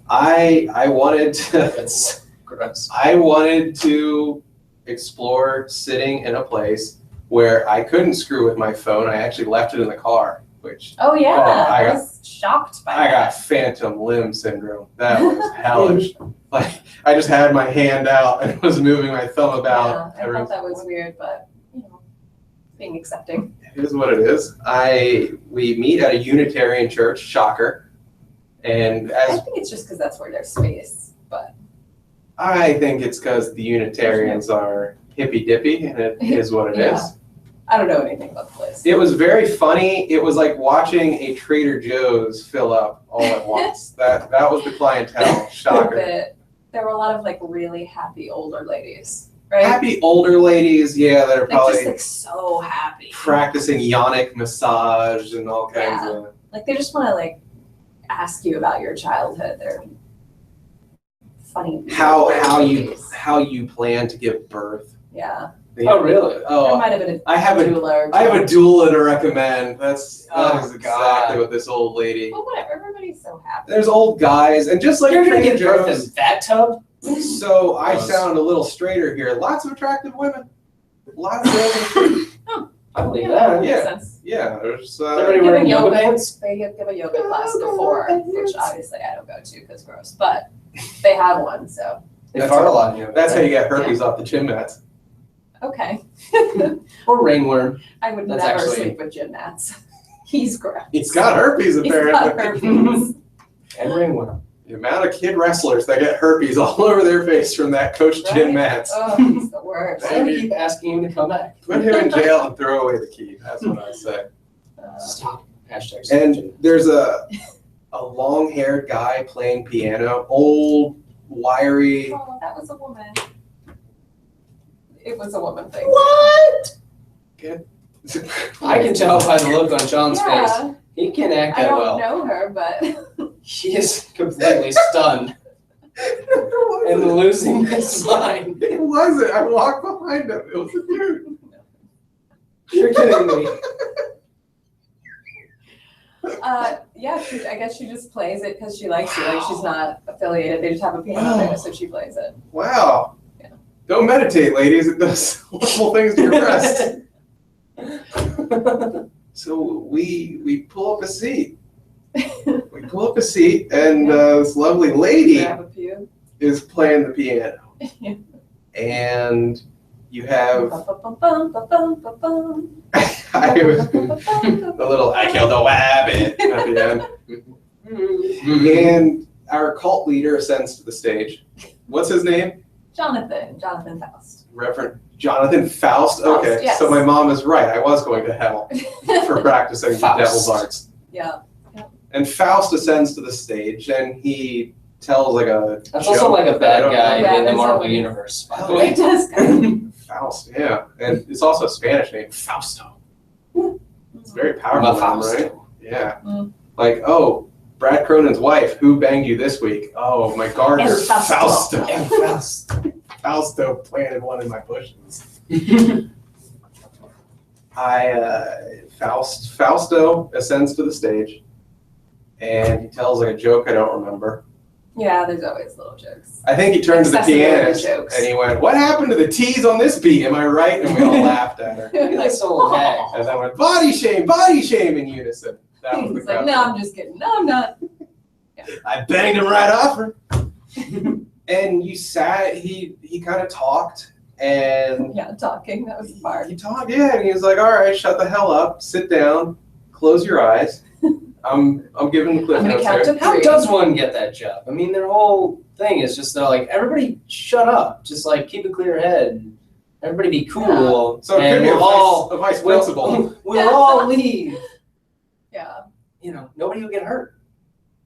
I wanted to. That's gross. I wanted to explore sitting in a place where I couldn't screw with my phone. I actually left it in the car, which Oh yeah, I I got- was shocked by I that. got phantom limb syndrome. That was hellish. Like I just had my hand out and was moving my thumb about. Yeah, I thought that was weird, but being accepting. It is what it is. We meet at a Unitarian church, shocker. And I as think it's just because that's where there's space, but I think it's because the Unitarians are hippy dippy, and it is what it is. Yeah. I don't know anything about the place. It was very funny. It was like watching a Trader Joe's fill up all at once. That was the clientele. Shocker. But there were a lot of like really happy older ladies, right? Happy older ladies, yeah, that are Like just probably like so happy. practicing yonic massage and all kinds Yeah. of. Like they just want to like ask you about your childhood. They're funny. how movies. you plan to give birth. Yeah. Oh, really? There Oh, might have been a I have a doula. I have a doula to recommend. That is Oh, exactly God. what this old lady. Well, whatever. Everybody's so happy. There's old guys, and just like You're gonna Trader give birth Joe's, in that tub? so I Gross. sound a little straighter here. Lots of attractive women. Lots of women. I believe Yeah, that. Yeah. makes sense. Yeah, there's Everybody Give a wearing yoga yoga. pants? They give a yoga class before, which obviously I don't go to because gross, but they have one, so They That's fart a all. lot in yoga. that's how you get herpes off the gym mats. okay. Or ringworm. I would That's never actually- sleep with Jim Mats. He's gross. He's got herpes He's got apparently. herpes. And ringworm. The amount of kid wrestlers that get herpes all over their face from that Coach Jim Right? Mats. Oh, he's the worst. Why do we keep asking him to come back? Put him in jail and throw away the key. That's what I say. Stop. Hashtag And stop. there's a long-haired guy playing piano, old, wiry. Oh, that was a woman. It was a woman thing. What? I can tell by the look on John's face. Yeah, He can act I that don't well. know her, but He is completely stunned and losing his mind. It wasn't. I walked behind him. It was a dude. You're kidding me. yeah, I guess she just plays it because she likes it. Like she's not affiliated. They just have a piano there, so she plays it. Wow. Yeah. Don't meditate, ladies. It does horrible things to your breast. So we pull up a seat. We pull up a seat, and this lovely lady Grab a few. is playing the piano. And you have I was the little I killed a rabbit at the end. And our cult leader ascends to the stage. What's his name? Jonathan Faust. Reverend Jonathan Faust. Faust, Okay, yes. so my mom is right. I was going to hell for practicing the Faust. devil's arts. Yeah. And Faust ascends to the stage, and he tells like a That's joke also like a that I bad don't guy Yeah, in the that's Marvel what- universe, by the Oh, way. It does kind know. Faust, yeah, and it's also a Spanish name, Fausto. It's very powerful, name, right? Yeah. Mm. Like, oh, Brad Cronin's wife, who banged you this week? Oh, my gardener, And Fausto. Fausto. And Faust. Fausto planted one in my bushes. Fausto ascends to the stage, and he tells like a joke I don't remember. Yeah, there's always little jokes. I think he turned to the Excessive pianist jokes. and he went, "What happened to the T's on this beat? Am I right?" And we all laughed at her. Look at this old hag. And then went, body shame in unison. That was the He's like, crowd. no, I'm just kidding. No, I'm not. I banged him right off her. And you sat, he kind of talked, and Yeah, talking. That was the part. he talked, yeah, and he was like, all right, shut the hell up, sit down, close your eyes. I'm giving the cliff I'm gonna notes count here. to How 3. does one get that job? I mean, their whole thing is just they're like, everybody shut up. Just like keep a clear head. Everybody be cool. So it could and be we'll a vice principal. we'll all leave. Yeah. You know, nobody will get hurt.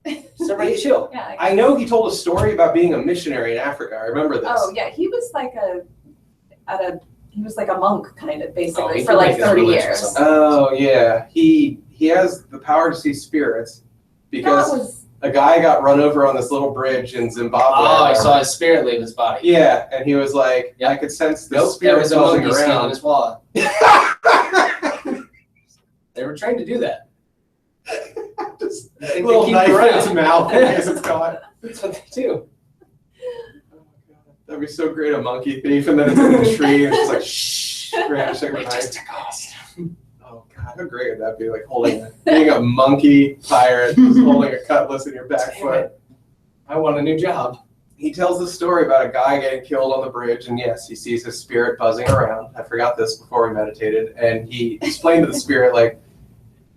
Just everybody chill. Yeah. I know he told a story about being a missionary in Africa. I remember this. Oh yeah, he was like he was like a monk kind of Oh, basically he for could like make his 30 religion years. something. Oh yeah, he has the power to see spirits because That was a guy got run over on this little bridge in Zimbabwe. Oh, I saw his spirit leave his body. Yeah, and he was like, Yep. I could sense the Nope, there spirit was a buzzing monkey stealing around. his wallet. They were trained to do that. Just I a think little they keep knife in around. its mouth in case it's gone. That's what they do. That'd be so great, a monkey thief, and then it's in the tree, and it's just like, shh, brandishing the knife. Oh God, how great would that be? Like being a monkey pirate, just holding a cutlass in your back Damn foot. it. I want a new job. He tells the story about a guy getting killed on the bridge, and yes, he sees his spirit buzzing around. I forgot this before we meditated, and he explained to the spirit like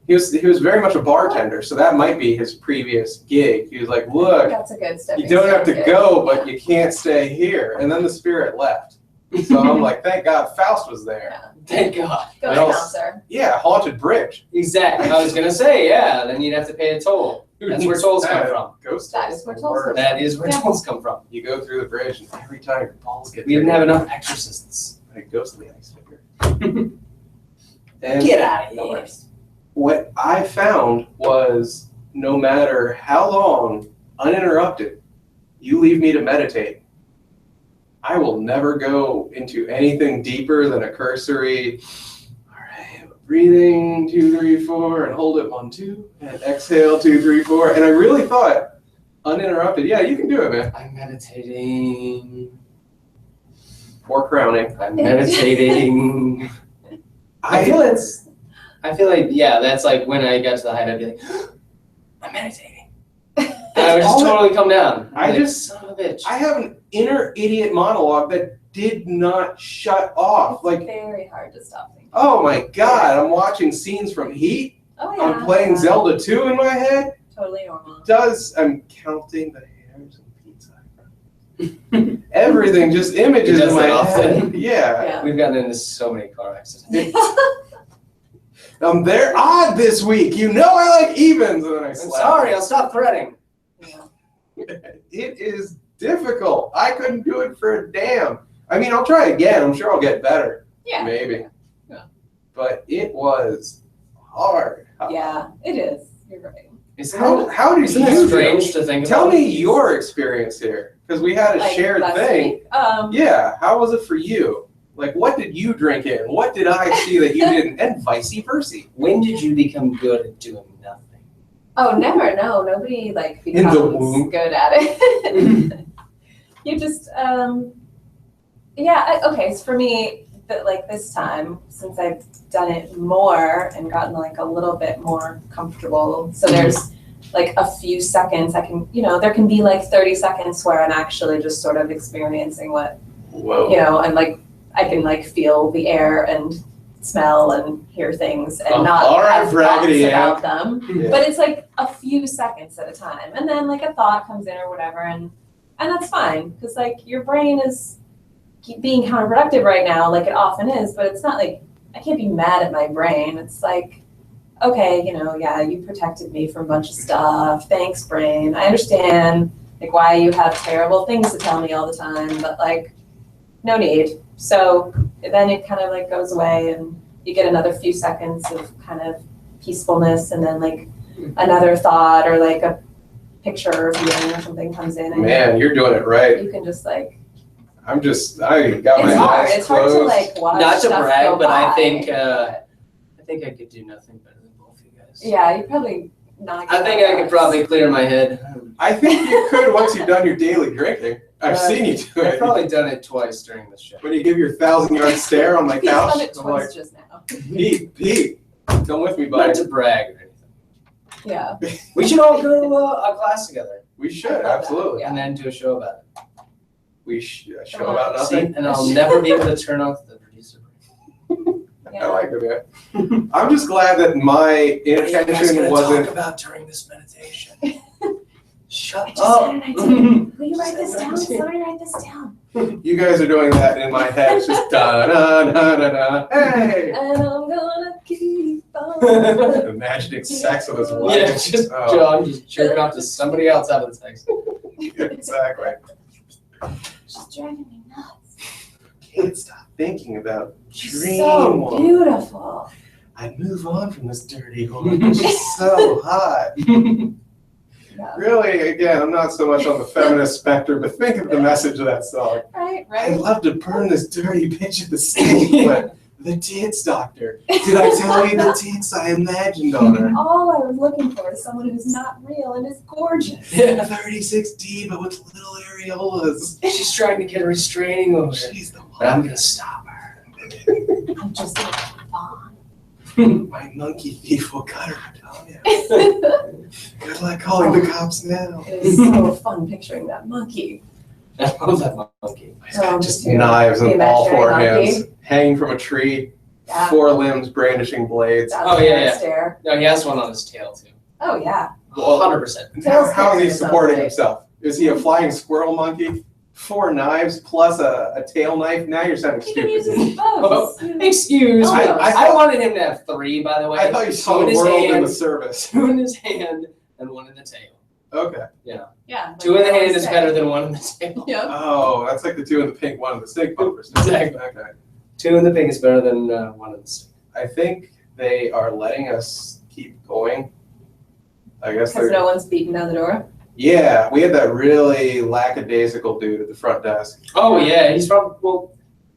he was very much a bartender, so that might be his previous gig. He was like, "Look, that's a good step. you don't have to go, but you can't stay here." And then the spirit left. So I'm like, "Thank God Faust was there." Thank God. Go Well, announcer. Yeah, haunted bridge. Exactly. I was gonna say, yeah. Then you'd have to pay a toll. That's where tolls come from. Ghost That tolls is where the tolls word. come That is where Yeah. tolls come from. You go through the bridge, and every time your balls get We didn't bigger. have enough exorcists. A ghostly ice figure. And Get out of The here. worst. what I found was no matter how long, uninterrupted, you leave me to meditate. I will never go into anything deeper than a cursory, all right, breathing, 2, 3, 4, and hold it 1, 2, and exhale, 2, 3, 4. And I really thought, uninterrupted, yeah, you can do it, man. I'm meditating. Or crowning. I'm meditating. I feel like, yeah, that's like when I got to the height, I'd be like, I'm meditating. And I would just totally come down. I Like, just- son of a bitch. I have an inner idiot monologue that did not shut off. Like, Very hard to stop thinking. oh my God, I'm watching scenes from Heat. Oh yeah. I'm playing yeah. Zelda 2 in my head. Totally normal. I'm counting the hairs and pizza. Everything just images He does in my that often. head. Yeah. Yeah. We've gotten into so many car accidents. They're odd this week. You know I like evens. And then I I'm slap. sorry, I'll stop threading. Yeah. It is difficult. I couldn't do it for a damn. I mean, I'll try again. I'm sure I'll get better. Yeah. Maybe. Yeah. But it was hard. Yeah, it is. You're right. How did Isn't you it strange to think Tell about? me your experience here, because we had a Like shared last thing. week. Yeah, how was it for you? Like, what did you drink in? What did I see that you didn't? And vice versa. When did you become good at doing nothing? Oh, never. No, nobody like In the becomes womb. good at it. You just, okay. So for me, but like this time, since I've done it more and gotten like a little bit more comfortable, so there's like a few seconds I can, there can be like 30 seconds where I'm actually just sort of experiencing what, Whoa. and like I can like feel the air and smell and hear things and Oh, not all right, have thoughts Raggedy about them. Yeah. But it's like a few seconds at a time, and then like a thought comes in or whatever, and that's fine because like your brain is being counterproductive right now, like it often is. But it's not like I can't be mad at my brain. It's like, okay, yeah, you protected me from a bunch of stuff. Thanks, brain. I understand like why you have terrible things to tell me all the time, but like no need. So then it kind of like goes away, and you get another few seconds of kind of peacefulness, and then like another thought or like a picture or feeling or something comes in, and Man, you're doing it right. you can just like. I got my It's hard. eyes It's hard to closed. like watch. Not to stuff brag, go but I by. think I could do nothing better than both of you guys. Yeah, you probably not. I think I could probably clear my head. I think you could once you've done your daily drinking. I've seen you do I've it. probably done it twice during this show. When you give your 1,000-yard stare on my He's couch, done it I'm twice like, just now. Pete, come with me, Not buddy. to brag or anything. Yeah. We should all go to a class together We I should, love that. absolutely. Yeah. and then do a show about it. We should a show about See, nothing. and I'll never be able to turn off the producer. I Yeah. like it, man. I'm just glad that my intention wasn't. about during this meditation? Shut just up. had an idea. Will you write this down? Somebody write this down. You guys are doing that in my head. It's just da da da da da. Hey, And I'm gonna keep on. imagining sex with his wife. Yeah, just Oh. John just jerking off to somebody else out of the text. Exactly. She's driving me nuts. Can't stop thinking about She's dream so woman. beautiful. I'd move on from this dirty woman. She's so hot. Yeah. Really, again, I'm not so much on the feminist spectrum, but think of the message of that song. Right, I'd right. love to burn this dirty bitch at the stake, but the tits doctor. Did I tell you the tits I imagined on her? All I was looking for is someone who's not real and is gorgeous. Yeah. 36D, but with little areolas. She's trying to get a restraining order. She's the But I'm one. gonna stop her. I'm just like fun. My monkey thief will cut her, I'm telling you. Good luck calling the cops now. It is so fun picturing that monkey. I love that monkey. He's got just The knives in all four imaginary hands, hanging from a tree, Yeah. 4 limbs brandishing blades. Down Oh, the yeah, yeah. stair. No, he has one on his tail too. Oh yeah. 100%. How is he Tail's supporting scary. himself? Is he a flying squirrel monkey? 4 knives plus a tail knife? Now you're sounding He can use stupid. his bows. Excuse me. I I, thought- wanted him to have 3, by the way. I thought you saw Two in the his world in hand, the service. 2 in his hand, and 1 in the tail. Okay. Yeah. Like 2 in the I hand always is say. better than 1 in the tail. Yep. Oh, that's like the 2 in the pink, 1 in the snake bumpers. Exactly. Okay. 2 in the pink is better than 1 in the stick. I think they are letting us keep going. I guess Because they're. no one's beating down the door. Yeah, we had that really lackadaisical dude at the front desk. Oh yeah, he's probably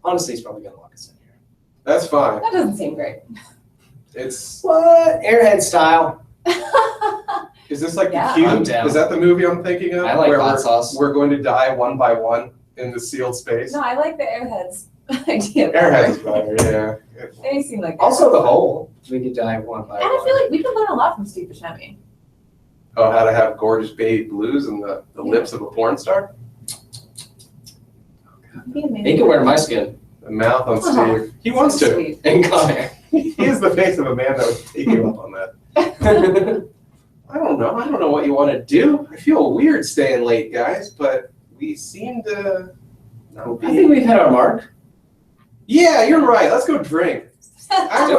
honestly he's probably gonna lock us in here. That's fine. That doesn't seem great. It's What Airhead style? is this like Yeah. the Cube? I'm down. Is that the movie I'm thinking of? I like where hot sauce. we're going to die one by one in the sealed space. No, I like the Airheads idea. Airheads is better, yeah. They seem like Also they're- the hole. We could die one by And I one. feel like we can learn a lot from Steve Buscemi. Oh, how to have gorgeous baby blues and the lips of a porn star? He could wear my skin The mouth on Oh, Steve. He wants to. Sweet. and Connor. He is the face of a man that would take you up on that. I don't know. I don't know what you want to do. I feel weird staying late, guys, but we seem to not I be. think we've hit our mark. Yeah, you're right. Let's go drink. I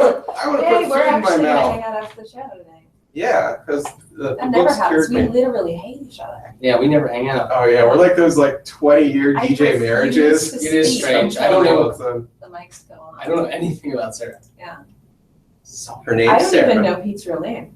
want to Hey, put we're food in my actually gonna mouth. hang out after the show today. Yeah, because the That never books happens. cured We me. literally hate each other. Yeah, we never hang out. Oh yeah, we're like those like 20-year I DJ refuse marriages. to It is speak strange. I until don't know. The mic's go on. I don't know anything about Sarah. Yeah. So Her name's I don't Sarah. even know Pete's real name.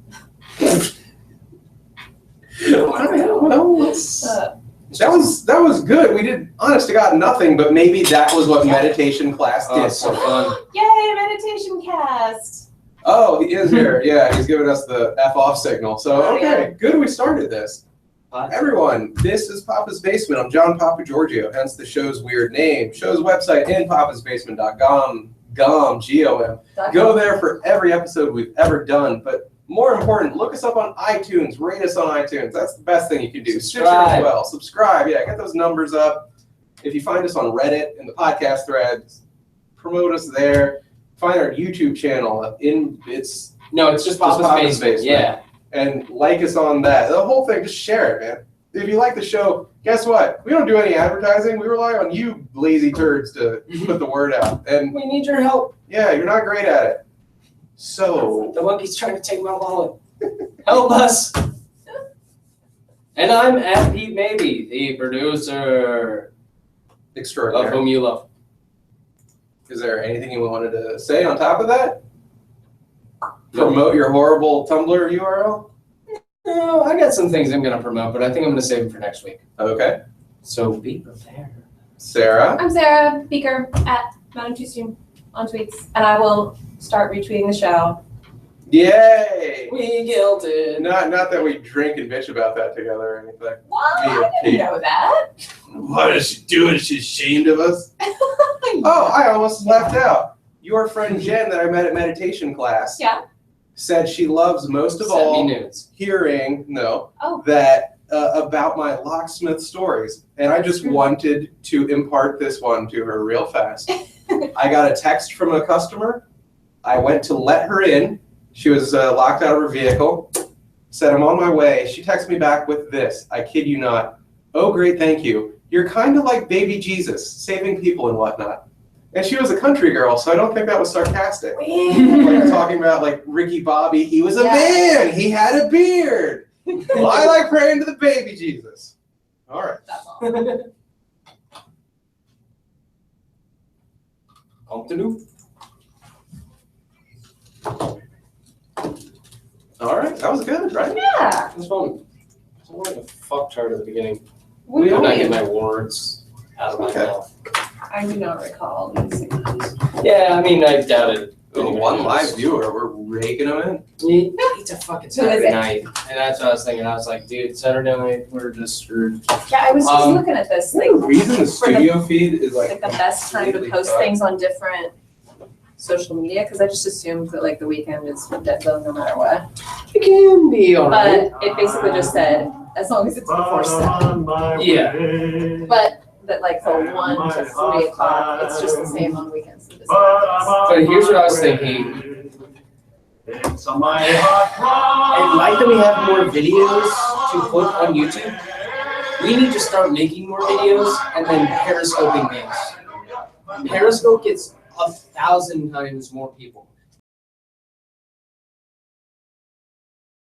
Well, let's- Uh, that was good. We did, honest to God, nothing, but maybe that was what meditation class did. oh, so fun. Yay, meditation cast. Oh, he is here. Yeah, he's giving us the F off signal. So, Oh, okay, good we started this. Hot. Everyone, this is Papa's Basement. I'm John Papa Giorgio, hence the show's weird name. Show's website in papasbasement.com, G-O-M. Go there for every episode we've ever done. But more important, look us up on iTunes, rate us on iTunes. That's the best thing you can do. Stitcher as Subscribe. well. Subscribe, yeah, get those numbers up. If you find us on Reddit in the podcast threads, promote us there. Find our YouTube channel. It's No, it's just Papa's Papa's Basement. Basement. Yeah. and like us on that. The whole thing, just share it, man. If you like the show, guess what? We don't do any advertising. We rely on you lazy turds to put the word out. And We need your help. yeah, you're not great at it. So, The monkey's trying to take my wallet. Help us. And I'm at Pete Maybe, the producer of extraordinary. Whom You Love. Is there anything you wanted to say on top of that? Promote your horrible Tumblr URL? No, I got some things I'm going to promote, but I think I'm going to save them for next week. Okay. So be prepared. Sarah? I'm Sarah Beaker at Mountain Too Soon on tweets, and I will start retweeting the show. Yay! We guilted. Not that we drink and bitch about that together or anything. Well, I didn't know that. What is she doing? Is she ashamed of us? Oh, I almost left out. Your friend Jen that I met at meditation class Yeah. said she loves most of Send all me nudes. hearing, Oh. that about my locksmith stories. And I just wanted to impart this one to her real fast. I got a text from a customer. I went to let her in. She was locked out of her vehicle. Said, I'm on my way. She texted me back with this. I kid you not. Oh, great, thank you. You're kind of like baby Jesus, saving people and whatnot. And she was a country girl, so I don't think that was sarcastic. Like talking about like Ricky Bobby, he was a Yeah. man, he had a beard. Well, I like praying to the baby Jesus. All right. That's all. Continue. All right, that was good, right? Yeah. This one. I was like a fuck chart at the beginning. What We do did you not get mean? my words out of my Okay. mouth. I do not recall these things. Yeah, I mean, I doubted. One live viewer, we're raking them in. It's a fucking Who is Saturday it? night. And that's what I was thinking. I was like, dude, Saturday night, we're just screwed. Yeah, I was just Um, looking at this, like, The reason the studio feed is like like the best time to completely post fucked. things on different social media, because I just assumed that like the weekend is dead zone no matter what. It can be alright. But it basically just said, as long as it's before 7. Yeah. But that like the 1 to 3 o'clock, it's just the same on weekends. It doesn't But here's what I was thinking. I'd like that we have more videos to put on YouTube. We need to start making more videos and then periscoping these. Periscope gets 1,000 times more people.